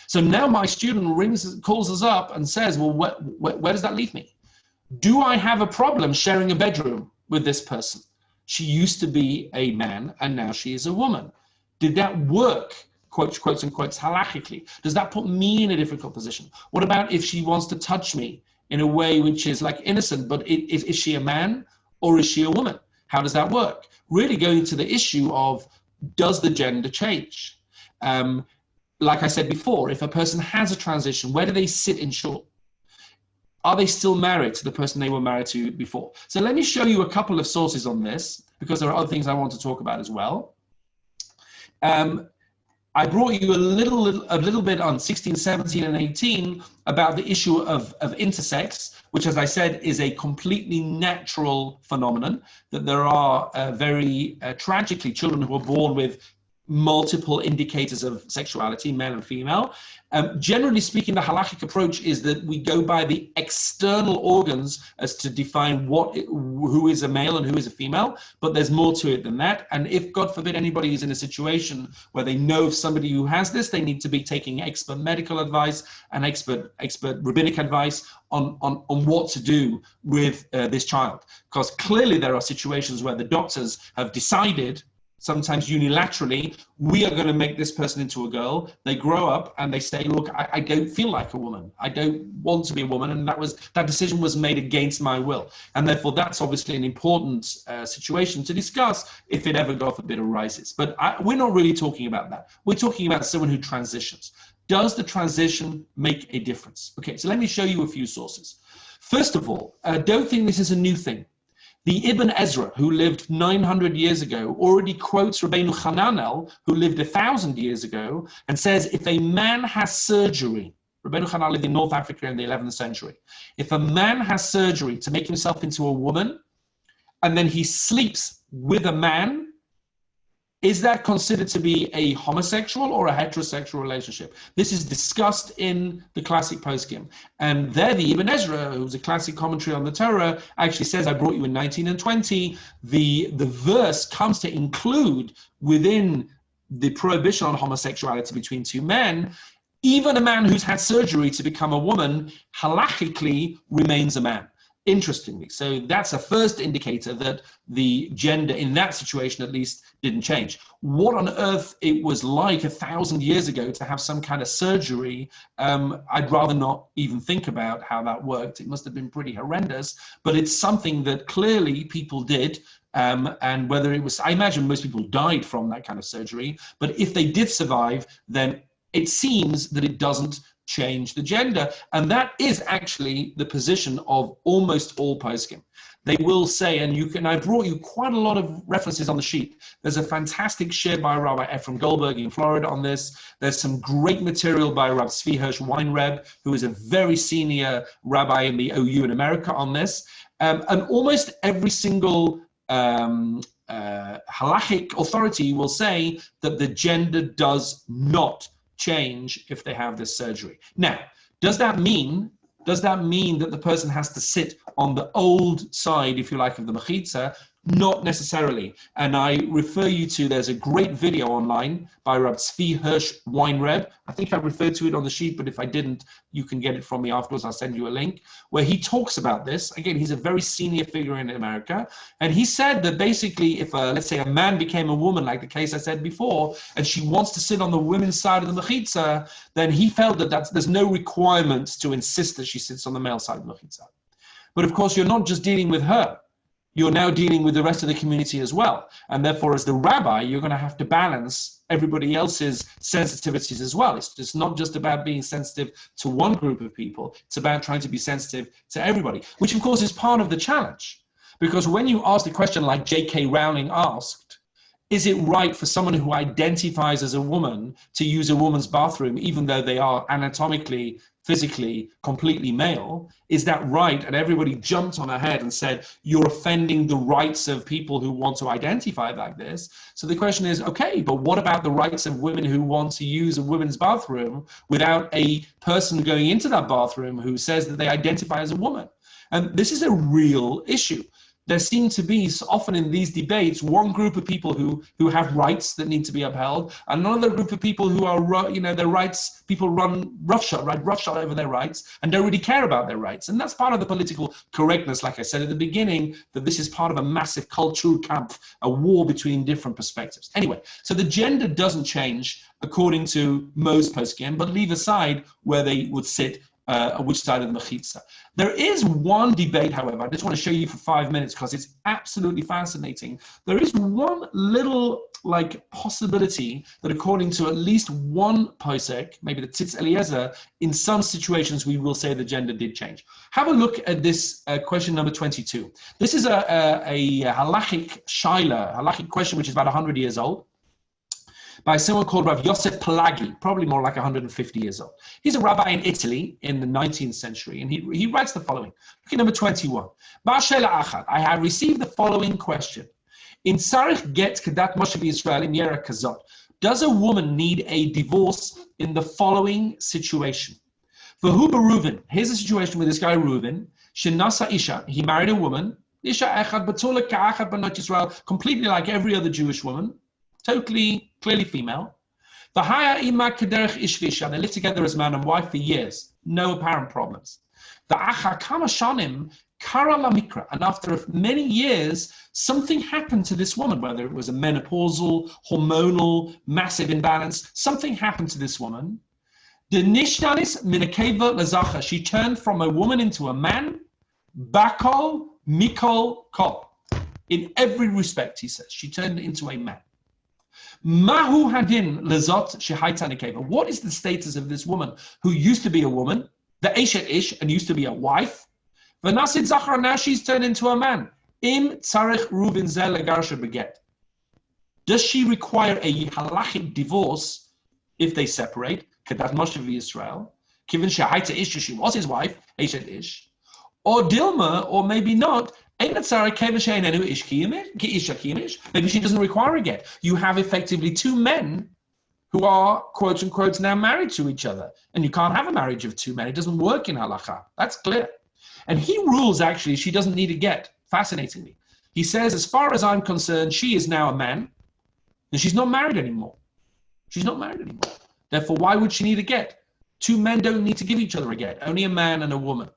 So now my student calls us up and says, well, where does that leave me? Do I have a problem sharing a bedroom with this person? She used to be a man and now she is a woman. Did that work, quotes unquote, halachically? Does that put me in a difficult position? What about if she wants to touch me in a way which is like innocent, but is she a man or is she a woman? How does that work? Really going to the issue of, does the gender change? Like I said before, if a person has a transition, where do they sit in Shul? Are they still married to the person they were married to before? So let me show you a couple of sources on this, because there are other things I want to talk about as well. I brought you a little bit on 16, 17, and 18 about the issue of intersex, which, as I said, is a completely natural phenomenon, that there are very tragically children who are born with multiple indicators of sexuality, male and female. Generally speaking, the halachic approach is that we go by the external organs as to define who is a male and who is a female, but there's more to it than that. And if, God forbid, anybody is in a situation where they know of somebody who has this, they need to be taking expert medical advice and expert rabbinic advice on what to do with this child. Because clearly there are situations where the doctors have decided, sometimes unilaterally, we are going to make this person into a girl. They grow up and they say, look, I don't feel like a woman. I don't want to be a woman. And that decision was made against my will. And therefore, that's obviously an important situation to discuss if it ever, God forbid, arises. But we're not really talking about that. We're talking about someone who transitions. Does the transition make a difference? Okay, so let me show you a few sources. First of all, don't think this is a new thing. The Ibn Ezra, who lived 900 years ago, already quotes Rabbeinu Hananel, who lived 1,000 years ago, and says, if a man has surgery Rabbeinu Hanna lived in North Africa in the 11th century. If a man has surgery to make himself into a woman, and then he sleeps with a man, is that considered to be a homosexual or a heterosexual relationship? This is discussed in the classic poskim. And there the Ibn Ezra, who's a classic commentary on the Torah, actually says, I brought you in 19 and 20. The verse comes to include within the prohibition on homosexuality between two men, even a man who's had surgery to become a woman, halachically remains a man. Interestingly, so that's a first indicator that the gender in that situation at least didn't change. What on earth it was like 1,000 years ago to have some kind of surgery, I'd rather not even think about how that worked. It must have been pretty horrendous, but it's something that clearly people did. And whether it was, I imagine most people died from that kind of surgery, but if they did survive, then it seems that it doesn't change the gender. And that is actually the position of almost all poskim. They will say, and I brought you quite a lot of references on the sheet. There's a fantastic shiur by Rabbi Ephraim Goldberg in Florida on this. There's some great material by Rabbi Tzvi Hirsch Weinreb, who is a very senior rabbi in the OU in America on this. And almost every single halachic authority will say that the gender does not change if they have this surgery. Now, does that mean that the person has to sit on the old side, if you like, of the mechitza? Not necessarily. And I refer you to, there's a great video online by Rabbi Tzvi Hirsch Weinreb. I think I referred to it on the sheet, but if I didn't, you can get it from me afterwards. I'll send you a link, where he talks about this. Again, he's a very senior figure in America. And he said that basically if, let's say, a man became a woman, like the case I said before, and she wants to sit on the women's side of the mechitza, then he felt that there's no requirement to insist that she sits on the male side of the mechitza. But of course, you're not just dealing with her. You're now dealing with the rest of the community as well. And therefore, as the rabbi, you're going to have to balance everybody else's sensitivities as well. It's not just about being sensitive to one group of people. It's about trying to be sensitive to everybody, which of course is part of the challenge. Because when you ask the question like J.K. Rowling asked, is it right for someone who identifies as a woman to use a woman's bathroom, even though they are anatomically, physically, completely male? Is that right? And everybody jumped on her head and said, you're offending the rights of people who want to identify like this. So the question is, okay, but what about the rights of women who want to use a women's bathroom without a person going into that bathroom who says that they identify as a woman? And this is a real issue. There seem to be often in these debates one group of people who have rights that need to be upheld, and another group of people who are, their rights, people run roughshod over their rights and don't really care about their rights. And that's part of the political correctness, like I said at the beginning, that this is part of a massive Kulturkampf, a war between different perspectives. Anyway, so the gender doesn't change according to most poskim, but leave aside where they would sit, which side of the mechitza. There is one debate, however, I just want to show you for 5 minutes because it's absolutely fascinating. There is one little possibility that according to at least one posek, maybe the Tzitz Eliezer, in some situations we will say the gender did change. Have a look at this question number 22. This is a halachic shaila, halachic question which is about 100 years old, by someone called Rav Yosef Pelagi, probably more like 150 years old. He's a rabbi in Italy in the 19th century, and he writes the following. Look at number 21. I have received the following question. In Tzarich Get Kedat Moshe Yisrael in Yera Kazot, does a woman need a divorce in the following situation? For Huba Reuven, here's a situation with this guy Reuven. Shenasa Isha, he married a woman. Isha Echad Batula Ka'achad Banot Yisrael, completely like every other Jewish woman. Totally, clearly female. The higher ima kederech ishvisha, they lived together as man and wife for years, no apparent problems. The acha kama shanim kara la mikra, and after many years, something happened to this woman, whether it was a menopausal, hormonal, massive imbalance, something happened to this woman. The nishnanis minakeva lazacha, she turned from a woman into a man, bakol mikol kol. In every respect, he says, she turned into a man. Mahu hadin lezot shehaita nekeva. What is the status of this woman who used to be a woman, the eshet ish, and used to be a wife? V'nasid zachar, now she's turned into a man. Im tzarich Reuven zel legarsha beget. Does she require a halachic divorce if they separate? Kedat Moshe v'Yisrael. Kiven shehaita ish, she was his wife, eshet ish, or Dilma, or maybe not. Maybe she doesn't require a get. You have effectively two men who are, quote unquote, now married to each other. And you can't have a marriage of two men. It doesn't work in halakha. That's clear. And he rules, actually, she doesn't need a get, fascinatingly. He says, as far as I'm concerned, she is now a man, and she's not married anymore. She's not married anymore. Therefore, why would she need a get? Two men don't need to give each other a get, only a man and a woman.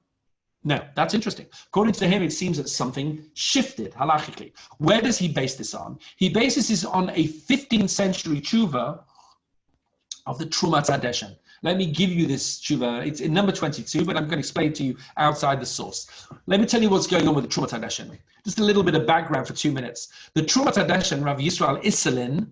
Now, that's interesting. According to him, it seems that something shifted halachically. Where does he base this on? He bases this on a 15th century tshuva of the Trumat Hadeshen. Let me give you this tshuva. It's in number 22, but I'm going to explain it to you outside the source. Let me tell you what's going on with the Trumat Hadeshen. Just a little bit of background for 2 minutes. The Trumat Hadeshen, Rav Yisrael Isserlin,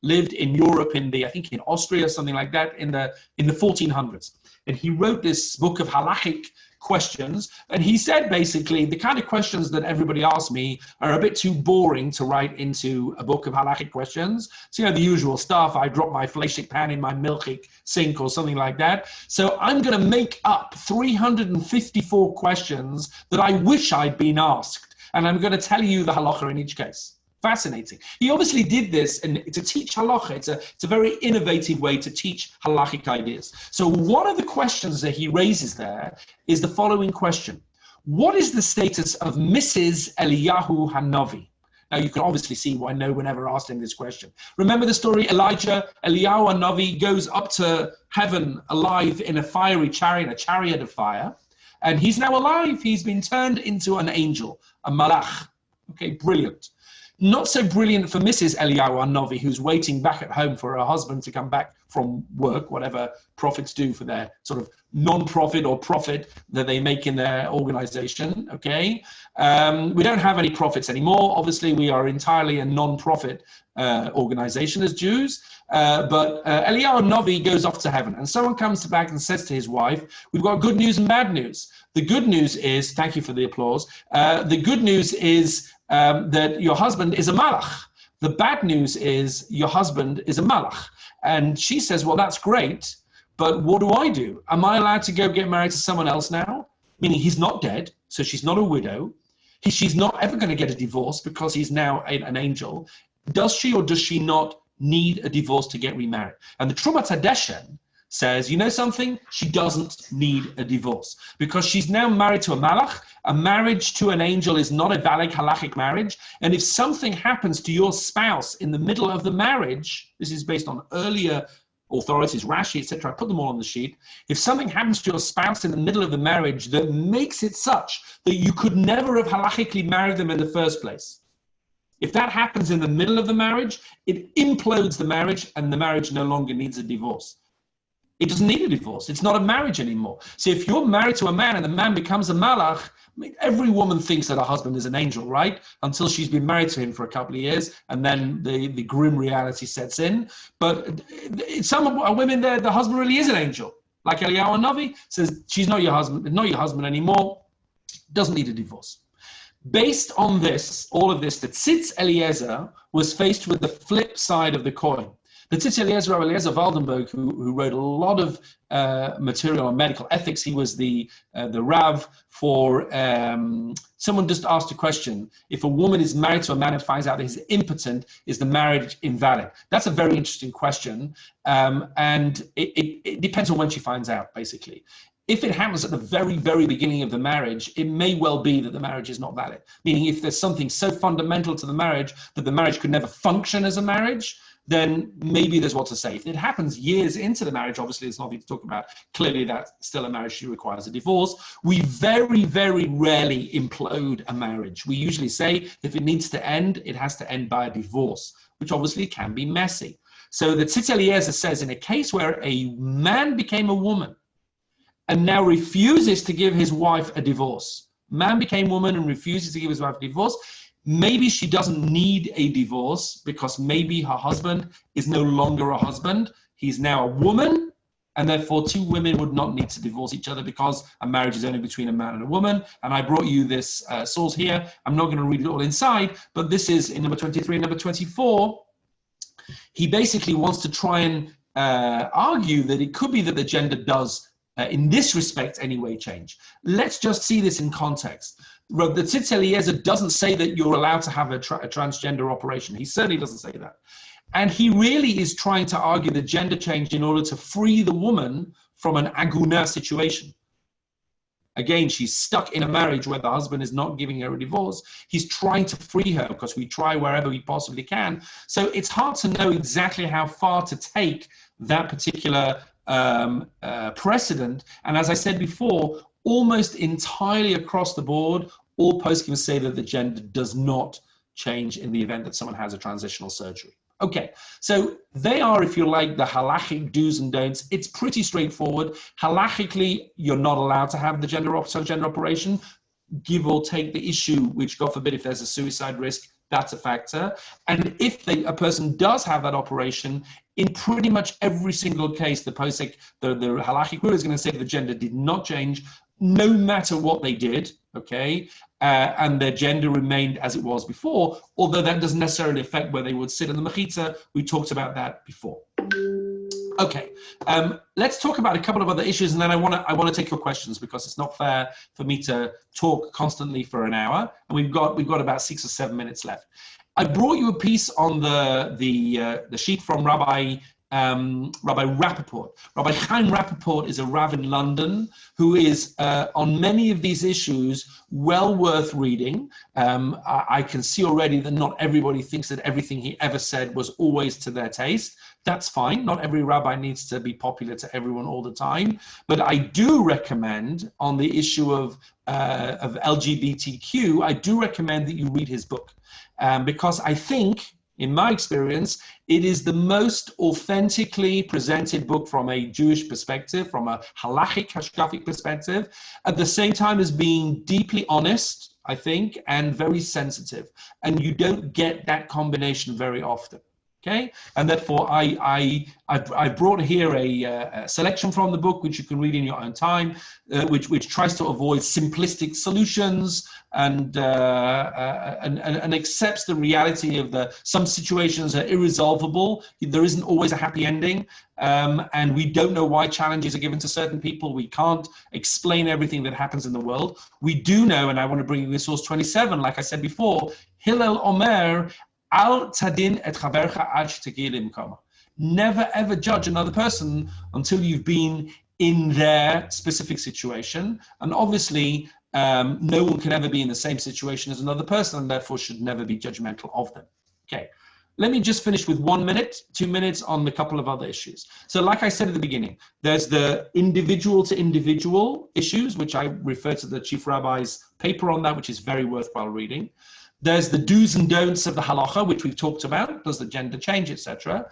lived in Europe I think in Austria or something like that, in the 1400s. And he wrote this book of halachic questions, and he said basically the kind of questions that everybody asks me are a bit too boring to write into a book of halachic questions. So, the usual stuff, I drop my fleshik pan in my milchik sink or something like that. So I'm going to make up 354 questions that I wish I'd been asked, and I'm going to tell you the halacha in each case. Fascinating. He obviously did this and to teach halacha. It's a very innovative way to teach halachic ideas. So one of the questions that he raises there is the following question. What is the status of Mrs. Eliyahu Hanavi? Now you can obviously see why no one ever asked him this question. Remember the story, Eliyahu Hanavi goes up to heaven alive in a fiery chariot, a chariot of fire, and he's now alive. He's been turned into an angel, a malach. Okay, brilliant. Not so brilliant for Mrs. Eliyahu Hanavi, who's waiting back at home for her husband to come back from work, whatever prophets do for their sort of non-profit or profit that they make in their organization, okay? We don't have any profits anymore. Obviously, we are entirely a non-profit organization as Jews. But Eliyahu Hanavi goes off to heaven, and someone comes back and says to his wife, we've got good news and bad news. The good news is, thank you for the applause, the good news is that your husband is a malach. The bad news is your husband is a malach. And she says, well, that's great, but what do I do? Am I allowed to go get married to someone else now? Meaning he's not dead, so she's not a widow. She's not ever going to get a divorce because he's now an angel. Does she or does she not need a divorce to get remarried? And the Trumat Hadeshen says, you know something? She doesn't need a divorce because she's now married to a malach. A marriage to an angel is not a valid halachic marriage. And if something happens to your spouse in the middle of the marriage, this is based on earlier authorities, Rashi, etc. I put them all on the sheet. If something happens to your spouse in the middle of the marriage that makes it such that you could never have halachically married them in the first place, if that happens in the middle of the marriage, it implodes the marriage and the marriage no longer needs a divorce. It doesn't need a divorce. It's not a marriage anymore. So if you're married to a man and the man becomes a malach, I mean, every woman thinks that her husband is an angel, right? Until she's been married to him for a couple of years, and then the grim reality sets in. But some women, the husband really is an angel. Like Eliyahu Hanavi says, she's not your husband anymore, doesn't need a divorce. Based on this, all of this, the Tzitz Eliezer was faced with the flip side of the coin. The Tzitz Eliezer, Eliezer Waldenberg, who wrote a lot of material on medical ethics, he was the Rav for, someone just asked a question, if a woman is married to a man and finds out that he's impotent, is the marriage invalid? That's a very interesting question, and it depends on when she finds out, basically. If it happens at the very, very beginning of the marriage, it may well be that the marriage is not valid. Meaning if there's something so fundamental to the marriage that the marriage could never function as a marriage, then maybe there's what to say. If it happens years into the marriage, obviously there's nothing to talk about. Clearly that's still a marriage, she requires a divorce. We very, very rarely implode a marriage. We usually say if it needs to end, it has to end by a divorce, which obviously can be messy. So the Tzitz Eliezer says in a case where a man became a woman and now refuses to give his wife a divorce, man became woman and refuses to give his wife a divorce, maybe she doesn't need a divorce because maybe her husband is no longer a husband. He's now a woman, and therefore two women would not need to divorce each other because a marriage is only between a man and a woman. And I brought you this source here. I'm not going to read it all inside, but this is in number 23 and number 24. He basically wants to try and argue that it could be that the gender does in this respect anyway, change. Let's just see this in context. The Tzitz Eliezer doesn't say that you're allowed to have a transgender operation. He certainly doesn't say that. And he really is trying to argue the gender change in order to free the woman from an aguna situation. Again, she's stuck in a marriage where the husband is not giving her a divorce. He's trying to free her because we try wherever we possibly can. So it's hard to know exactly how far to take that particular precedent. And as I said before, almost entirely across the board, all poskim say that the gender does not change in the event that someone has a transitional surgery. Okay, so they are, if you like, the halachic do's and don'ts. It's pretty straightforward. Halachically, you're not allowed to have the transgender operation, give or take the issue, which, God forbid, if there's a suicide risk, that's a factor. And if a person does have that operation, in pretty much every single case, the posek, the halachic rule is going to say the gender did not change, no matter what they did, okay? And their gender remained as it was before, although that doesn't necessarily affect where they would sit in the mechitza. We talked about that before. Okay, let's talk about a couple of other issues, and then I want to take your questions, because it's not fair for me to talk constantly for an hour, and we've got about 6 or 7 minutes left. I brought you a piece on the sheet from Rabbi Rappaport. Rabbi Chaim Rappaport is a Rav in London who is, on many of these issues, well worth reading. I can see already that not everybody thinks that everything he ever said was always to their taste. That's fine. Not every rabbi needs to be popular to everyone all the time. But I do recommend, on the issue of LGBTQ, I do recommend that you read his book. Because I think, in my experience, it is the most authentically presented book from a Jewish perspective, from a halachic, hashkafic perspective, at the same time as being deeply honest, I think, and very sensitive. And you don't get that combination very often. Okay, and therefore I brought here a selection from the book, which you can read in your own time, which tries to avoid simplistic solutions and accepts the reality of some situations are irresolvable. There isn't always a happy ending, and we don't know why challenges are given to certain people. We can't explain everything that happens in the world. We do know, and I want to bring you source 27, like I said before, Hillel Omer. Al tadin et chavercha ad shtegi limkoma. Never ever judge another person until you've been in their specific situation. And obviously, no one can ever be in the same situation as another person, and therefore should never be judgmental of them. Okay, let me just finish with 1 minute, 2 minutes on a couple of other issues. So like I said at the beginning, there's the individual to individual issues, which I refer to the Chief Rabbi's paper on that, which is very worthwhile reading. There's the do's and don'ts of the halacha, which we've talked about. Does the gender change, etc.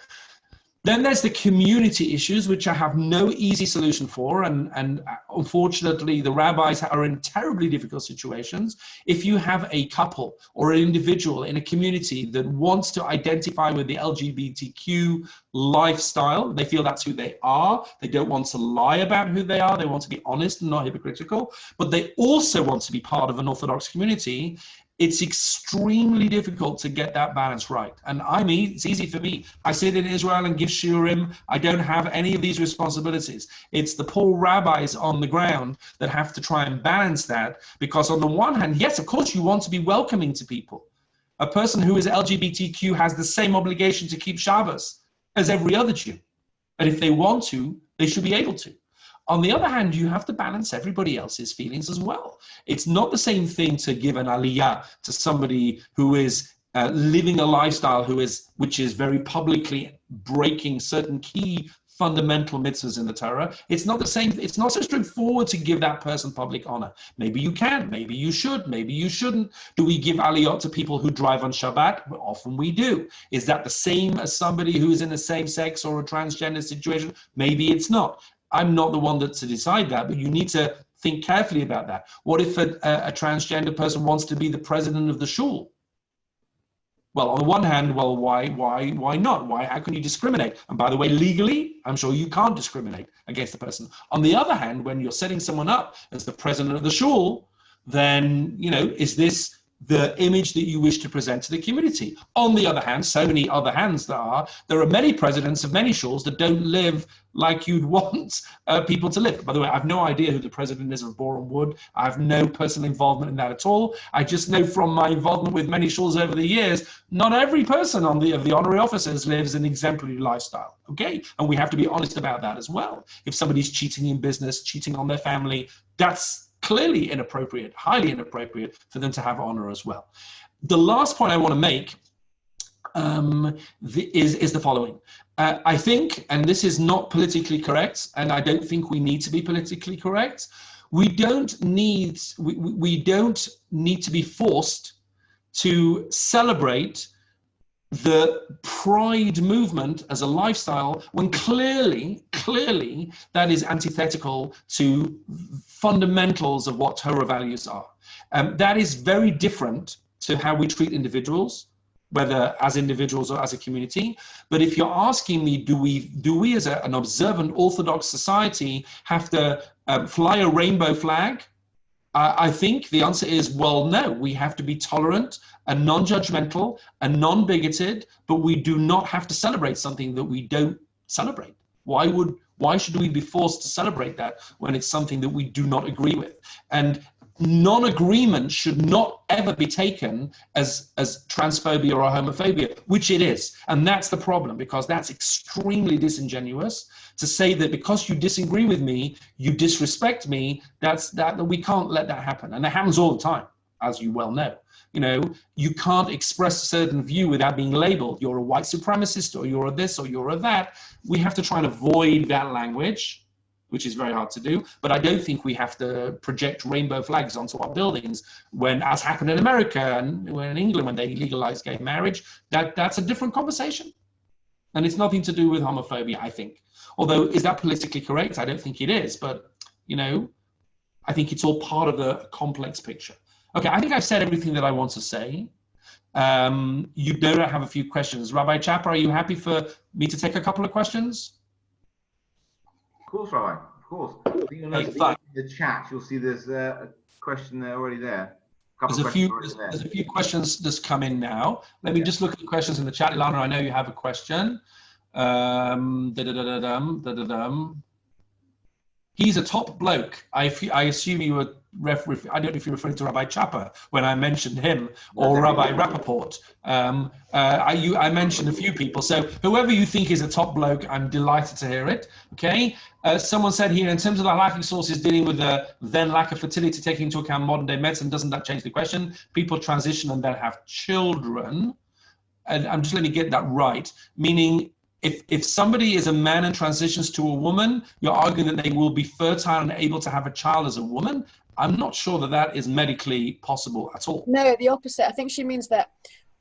Then there's the community issues, which I have no easy solution for. And unfortunately, the rabbis are in terribly difficult situations. If you have a couple or an individual in a community that wants to identify with the LGBTQ lifestyle, they feel that's who they are. They don't want to lie about who they are. They want to be honest and not hypocritical. But they also want to be part of an Orthodox community. It's extremely difficult to get that balance right. And it's easy for me. I sit in Israel and give shiurim. I don't have any of these responsibilities. It's the poor rabbis on the ground that have to try and balance that, because on the one hand, yes, of course, you want to be welcoming to people. A person who is LGBTQ has the same obligation to keep Shabbos as every other Jew. And if they want to, they should be able to. On the other hand, you have to balance everybody else's feelings as well. It's not the same thing to give an aliyah to somebody who is living a lifestyle which is very publicly breaking certain key fundamental mitzvahs in the Torah. It's not the same. It's not so straightforward to give that person public honor. Maybe you can, maybe you should, maybe you shouldn't. Do we give aliyot to people who drive on Shabbat? Well, often we do. Is that the same as somebody who is in a same-sex or a transgender situation? Maybe it's not. I'm not the one to decide that, but you need to think carefully about that. What if a transgender person wants to be the president of the Shul? Well, on the one hand, well, why not? How can you discriminate? And by the way, legally, I'm sure you can't discriminate against the person. On the other hand, when you're setting someone up as the president of the Shul, then, is this the image that you wish to present to the community. On the other hand, so many other hands there are many presidents of many shuls that don't live like you'd want people to live. By the way, I have no idea who the president is of Boreham Wood. I have no personal involvement in that at all. I just know from my involvement with many shuls over the years, not every person of the honorary officers lives an exemplary lifestyle, okay? And we have to be honest about that as well. If somebody's cheating in business, cheating on their family, that's clearly inappropriate, highly inappropriate for them to have honor as well. The last point I want to make is the following. I think, and this is not politically correct, and I don't think we need to be politically correct, we don't need to be forced to celebrate the pride movement as a lifestyle when clearly that is antithetical to fundamentals of what Torah values are. That is very different to how we treat individuals, whether as individuals or as a community. But if you're asking me, do we as an observant Orthodox society have to fly a rainbow flag? I think the answer is, well, no, we have to be tolerant and non-judgmental and non-bigoted, but we do not have to celebrate something that we don't celebrate. Why should we be forced to celebrate that when it's something that we do not agree with? And non-agreement should not ever be taken as transphobia or homophobia, which it is. And that's the problem, because that's extremely disingenuous to say that because you disagree with me, you disrespect me. That we can't let that happen. And it happens all the time, as you well know. You can't express a certain view without being labeled. You're a white supremacist, or you're a this, or you're a that. We have to try and avoid that language, which is very hard to do. But I don't think we have to project rainbow flags onto our buildings when, as happened in America and in England when they legalized gay marriage, that's a different conversation. And it's nothing to do with homophobia, I think. Although, is that politically correct? I don't think it is. But, I think it's all part of the complex picture. Okay, I think I've said everything that I want to say. You know I have a few questions. Rabbi Chapper, are you happy for me to take a couple of questions? Of course, Rabbi, of course. In the chat, you'll see there's a question there already there. There's a few questions just come in now. Let me just look at the questions in the chat. Ilana, I know you have a question. He's a top bloke. I assume you were I don't know if you're referring to Rabbi Chapper when I mentioned him, or Rabbi Rappaport. I mentioned a few people. So whoever you think is a top bloke, I'm delighted to hear it. Okay. Someone said here, in terms of the halakhic sources dealing with the then lack of fertility, taking into account modern day medicine, doesn't that change the question? People transition and then have children. And I'm just let me get that right. Meaning, if somebody is a man and transitions to a woman, you're arguing that they will be fertile and able to have a child as a woman. I'm not sure that is medically possible at all. No, the opposite. I think she means that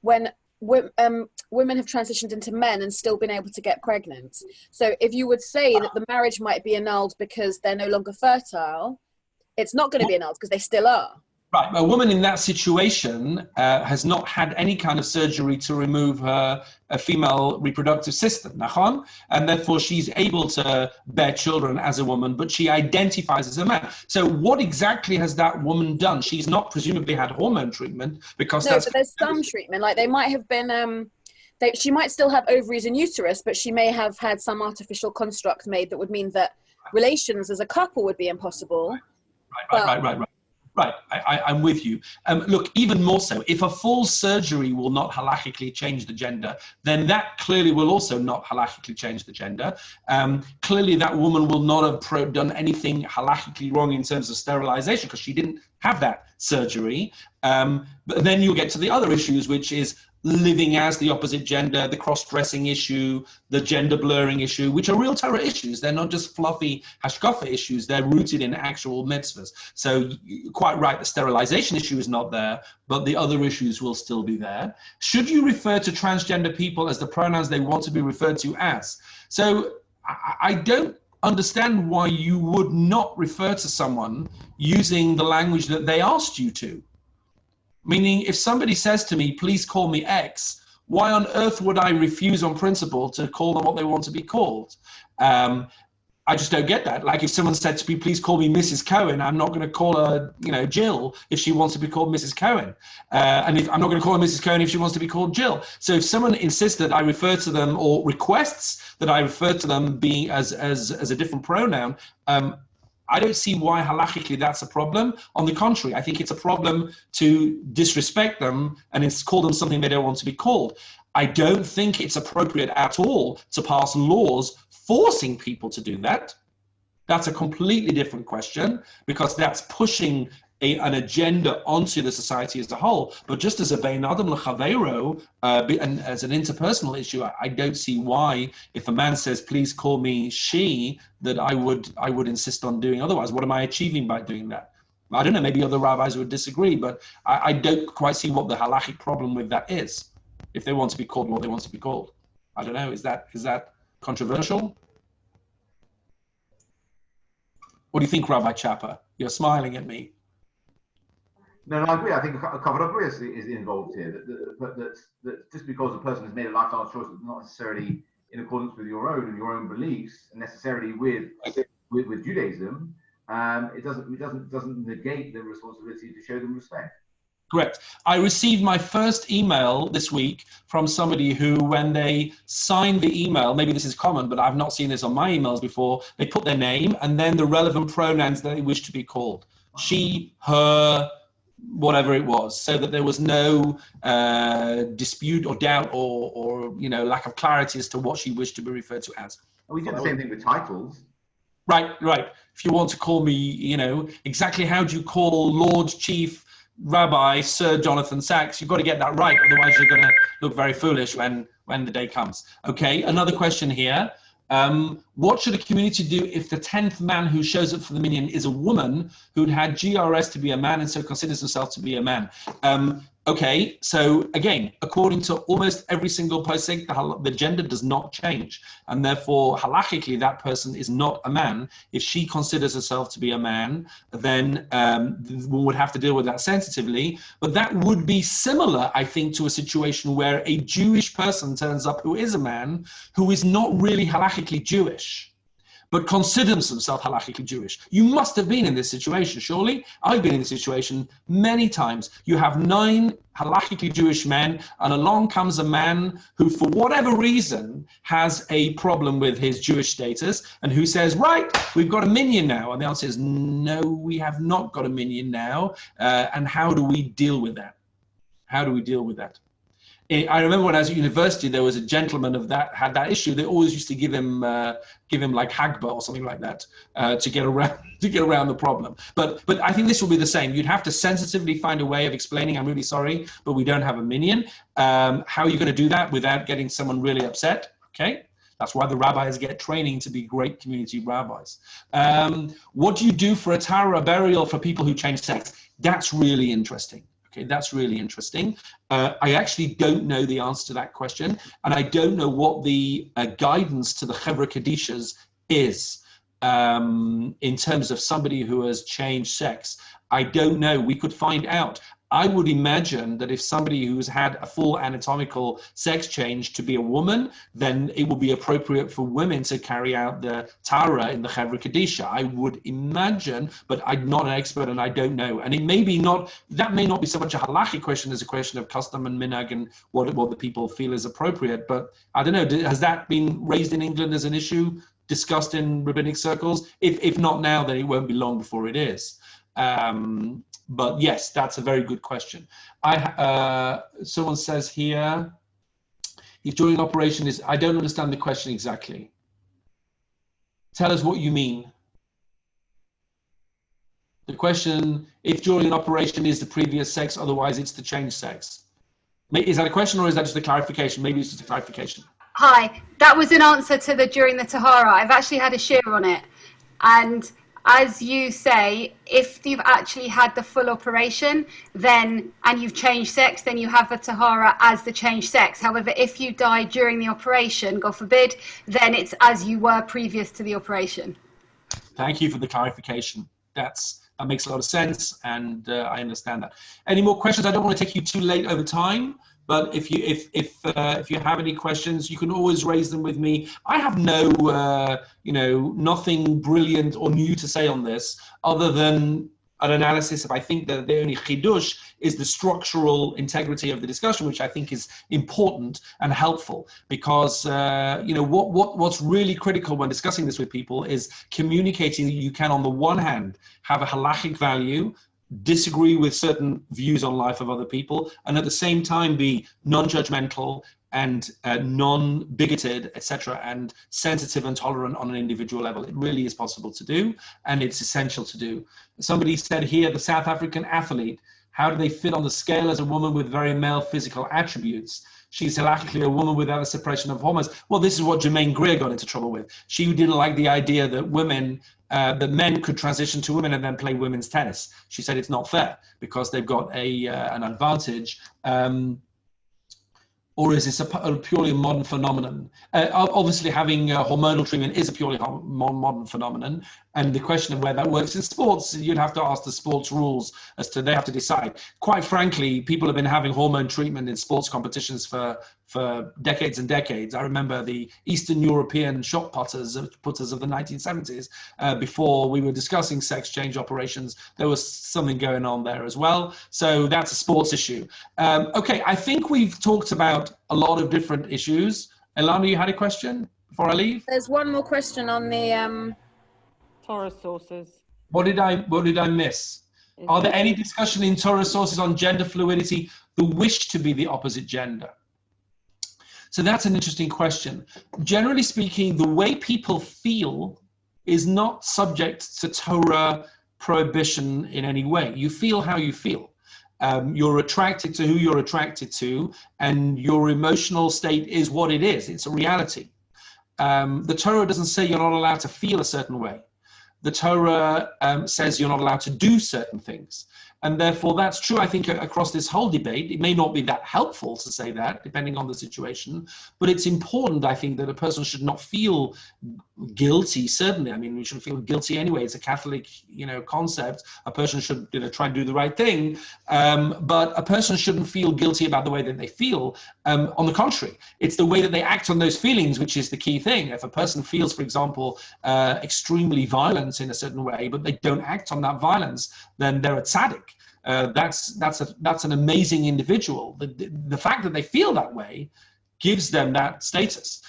when women have transitioned into men and still been able to get pregnant. So if you would say that the marriage might be annulled because they're no longer fertile, it's not going to be annulled because they still are. Right, a woman in that situation has not had any kind of surgery to remove her female reproductive system, nachon? And therefore she's able to bear children as a woman, but she identifies as a man. So what exactly has that woman done? She's not presumably had hormone treatment because no, but there's some treatment. Like they might have been, she might still have ovaries and uterus, but she may have had some artificial construct made that would mean that relations as a couple would be impossible. Right. Right, I'm with you. Look, even more so, if a full surgery will not halakhically change the gender, then that clearly will also not halakhically change the gender. Clearly, that woman will not have done anything halakhically wrong in terms of sterilization because she didn't have that surgery. But then you'll get to the other issues, which is living as the opposite gender, the cross-dressing issue, the gender blurring issue, which are real Torah issues. They're not just fluffy hashkafa issues. They're rooted in actual mitzvahs. So you're quite right, the sterilization issue is not there, but the other issues will still be there. Should you refer to transgender people as the pronouns they want to be referred to as? So I don't understand why you would not refer to someone using the language that they asked you to. Meaning, if somebody says to me, please call me X, why on earth would I refuse on principle to call them what they want to be called? I just don't get that. Like if someone said to me, please call me Mrs. Cohen, I'm not going to call her, Jill if she wants to be called Mrs. Cohen. And if I'm not going to call her Mrs. Cohen if she wants to be called Jill. So if someone insists that I refer to them or requests that I refer to them being as a different pronoun, I don't see why halachically that's a problem. On the contrary, I think it's a problem to disrespect them and it's call them something they don't want to be called. I don't think it's appropriate at all to pass laws forcing people to do that. That's a completely different question because that's pushing an agenda onto the society as a whole. But just as a bein adam l'chaveiro, and as an interpersonal issue, I don't see why, if a man says, please call me she, that I would insist on doing otherwise. What am I achieving by doing that? I don't know, maybe other rabbis would disagree, but I don't quite see what the halachic problem with that is, if they want to be called what they want to be called. I don't know, is that controversial? What do you think, Rabbi Chapper? You're smiling at me. No, I agree. I think a couple of risks is involved here. That just because a person has made a lifestyle choice that's not necessarily in accordance with your own beliefs, and necessarily with Judaism, it doesn't negate the responsibility to show them respect. Correct. I received my first email this week from somebody who, when they signed the email, maybe this is common, but I've not seen this on my emails before, they put their name and then the relevant pronouns that they wish to be called. She, her, whatever it was, so that there was no dispute or doubt or lack of clarity as to what she wished to be referred to as. We did the same thing with titles. Right. If you want to call me, exactly how do you call Lord Chief Rabbi Sir Jonathan Sachs, you've got to get that right, otherwise you're going to look very foolish when the day comes. Okay, another question here. What should a community do if the 10th man who shows up for the Minion is a woman who'd had GRS to be a man and so considers herself to be a man? Okay, so again, according to almost every single posek, the gender does not change. And therefore, halachically, that person is not a man. If she considers herself to be a man, then one would have to deal with that sensitively. But that would be similar, I think, to a situation where a Jewish person turns up who is a man, who is not really halachically Jewish, but considers himself halachically Jewish. You must have been in this situation, surely? I've been in this situation many times. You have 9 halachically Jewish men, and along comes a man who, for whatever reason, has a problem with his Jewish status, and who says, right, we've got a minion now. And the answer is, no, we have not got a minion now. And how do we deal with that? How do we deal with that? I remember when I was at university, there was a gentleman had that issue. They always used to give him like Hagba or something like that to get around the problem. But I think this will be the same. You'd have to sensitively find a way of explaining, I'm really sorry, but we don't have a minion. How are you going to do that without getting someone really upset? Okay. That's why the rabbis get training to be great community rabbis. What do you do for a Torah burial for people who change sex? That's really interesting. Okay, that's really interesting. I actually don't know the answer to that question, and I don't know what the guidance to the Chevra Kadishas is in terms of somebody who has changed sex. I don't know. We could find out. I would imagine that if somebody who's had a full anatomical sex change to be a woman, then it would be appropriate for women to carry out the Torah in the Chevra Kadisha. I would imagine, but I'm not an expert and I don't know. And it may be that may not be so much a halachic question as a question of custom and minhag and what the people feel is appropriate. But I don't know, has that been raised in England as an issue, discussed in rabbinic circles? If not now, then it won't be long before it is. But yes, that's a very good question. Someone says here, if during operation is, I don't understand the question exactly. Tell us what you mean. The question, if during an operation is the previous sex, otherwise it's the changed sex. Is that a question or is that just a clarification? Maybe it's just a clarification. Hi, that was an answer to the during the Tahara. I've actually had a shiur on it. And as you say, if you've actually had the full operation, and you've changed sex, then you have the Tahara as the changed sex. However, if you die during the operation, God forbid, then it's as you were previous to the operation. Thank you for the clarification. That makes a lot of sense, and I understand that. Any more questions? I don't want to take you too late over time, But if you have any questions, you can always raise them with me. I have no nothing brilliant or new to say on this, other than an analysis of, I think that the only chidush is the structural integrity of the discussion, which I think is important and helpful, because what's really critical when discussing this with people is communicating that you can, on the one hand, have a halachic value, disagree with certain views on life of other people, and at the same time be non-judgmental and non-bigoted, etc., and sensitive and tolerant on an individual level. It really is possible to do, and it's essential to do. Somebody said here, the South African athlete, how do they fit on the scale as a woman with very male physical attributes? She's halakhically a woman without a suppression of hormones. Well, this is what Jermaine Greer got into trouble with. She didn't like the idea that that men could transition to women and then play women's tennis. She said it's not fair because they've got an advantage. Or is this a purely modern phenomenon? Obviously, having hormonal treatment is a purely modern phenomenon. And the question of where that works in sports, you'd have to ask the sports rules as to, they have to decide. Quite frankly, people have been having hormone treatment in sports competitions for decades and decades. I remember the Eastern European shot putters of the 1970s, before we were discussing sex change operations, there was something going on there as well. So that's a sports issue. Okay, I think we've talked about a lot of different issues. Elana, you had a question before I leave? There's one more question on the Torah sources. What did I miss? Are there any discussion in Torah sources on gender fluidity, the wish to be the opposite gender? So that's an interesting question. Generally speaking, the way people feel is not subject to Torah prohibition in any way. You feel how you feel. You're attracted to who you're attracted to, and your emotional state is what it is. It's a reality. The Torah doesn't say you're not allowed to feel a certain way. The Torah says you're not allowed to do certain things. And therefore, that's true, I think, across this whole debate. It may not be that helpful to say that, depending on the situation, but it's important, I think, that a person should not feel guilty, certainly. I mean, we shouldn't feel guilty anyway. It's a Catholic, concept. A person should, try and do the right thing, but a person shouldn't feel guilty about the way that they feel. On the contrary, it's the way that they act on those feelings, which is the key thing. If a person feels, for example, extremely violent in a certain way, but they don't act on that violence, then they're a tzaddik. That's an amazing individual. The fact that they feel that way gives them that status.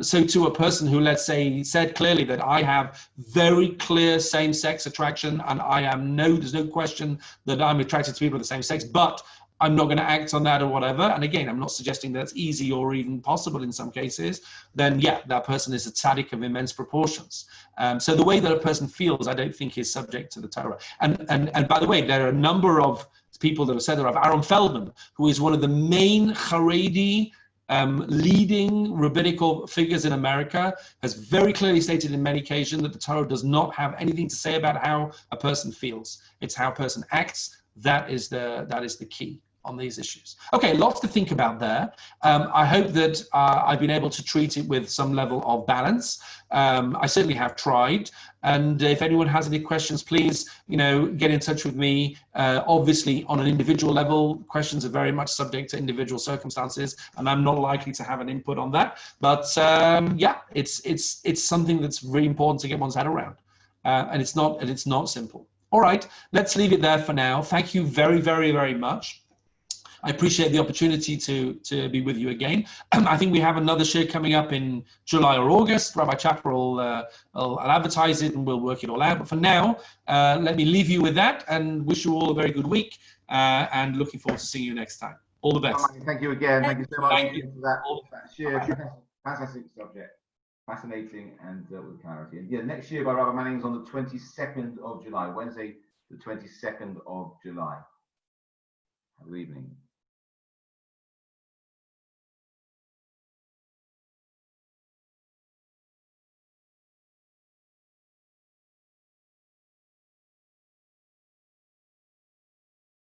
So to a person who, let's say, said clearly that I have very clear same-sex attraction, and there's no question that I'm attracted to people of the same sex, but I'm not going to act on that or whatever. And again, I'm not suggesting that's easy or even possible in some cases. Then yeah, that person is a tzaddik of immense proportions. So the way that a person feels, I don't think is subject to the Torah. And by the way, there are a number of people that have said that. Of Aaron Feldman, who is one of the main Haredi leading rabbinical figures in America, has very clearly stated in many occasions that the Torah does not have anything to say about how a person feels. It's how a person acts. That is the key on these issues. Okay, lots to think about there. I hope that I've been able to treat it with some level of balance. I certainly have tried. And if anyone has any questions, please, get in touch with me. Obviously, on an individual level, questions are very much subject to individual circumstances, and I'm not likely to have an input on that. But yeah, it's something that's really important to get one's head around, and it's not simple. All right, let's leave it there for now. Thank you very, very, very much. I appreciate the opportunity to be with you again. I think we have another shiur coming up in July or August. Rabbi Chapter will advertise it and we'll work it all out. But for now, let me leave you with that and wish you all a very good week, and looking forward to seeing you next time. All the best. Thank you again. Thank you so much for that shiur. Fantastic subject. Fascinating and with clarity. And yeah, next year by Rabbi Manning is on the 22nd of July, Wednesday, the 22nd of July. Have a good evening.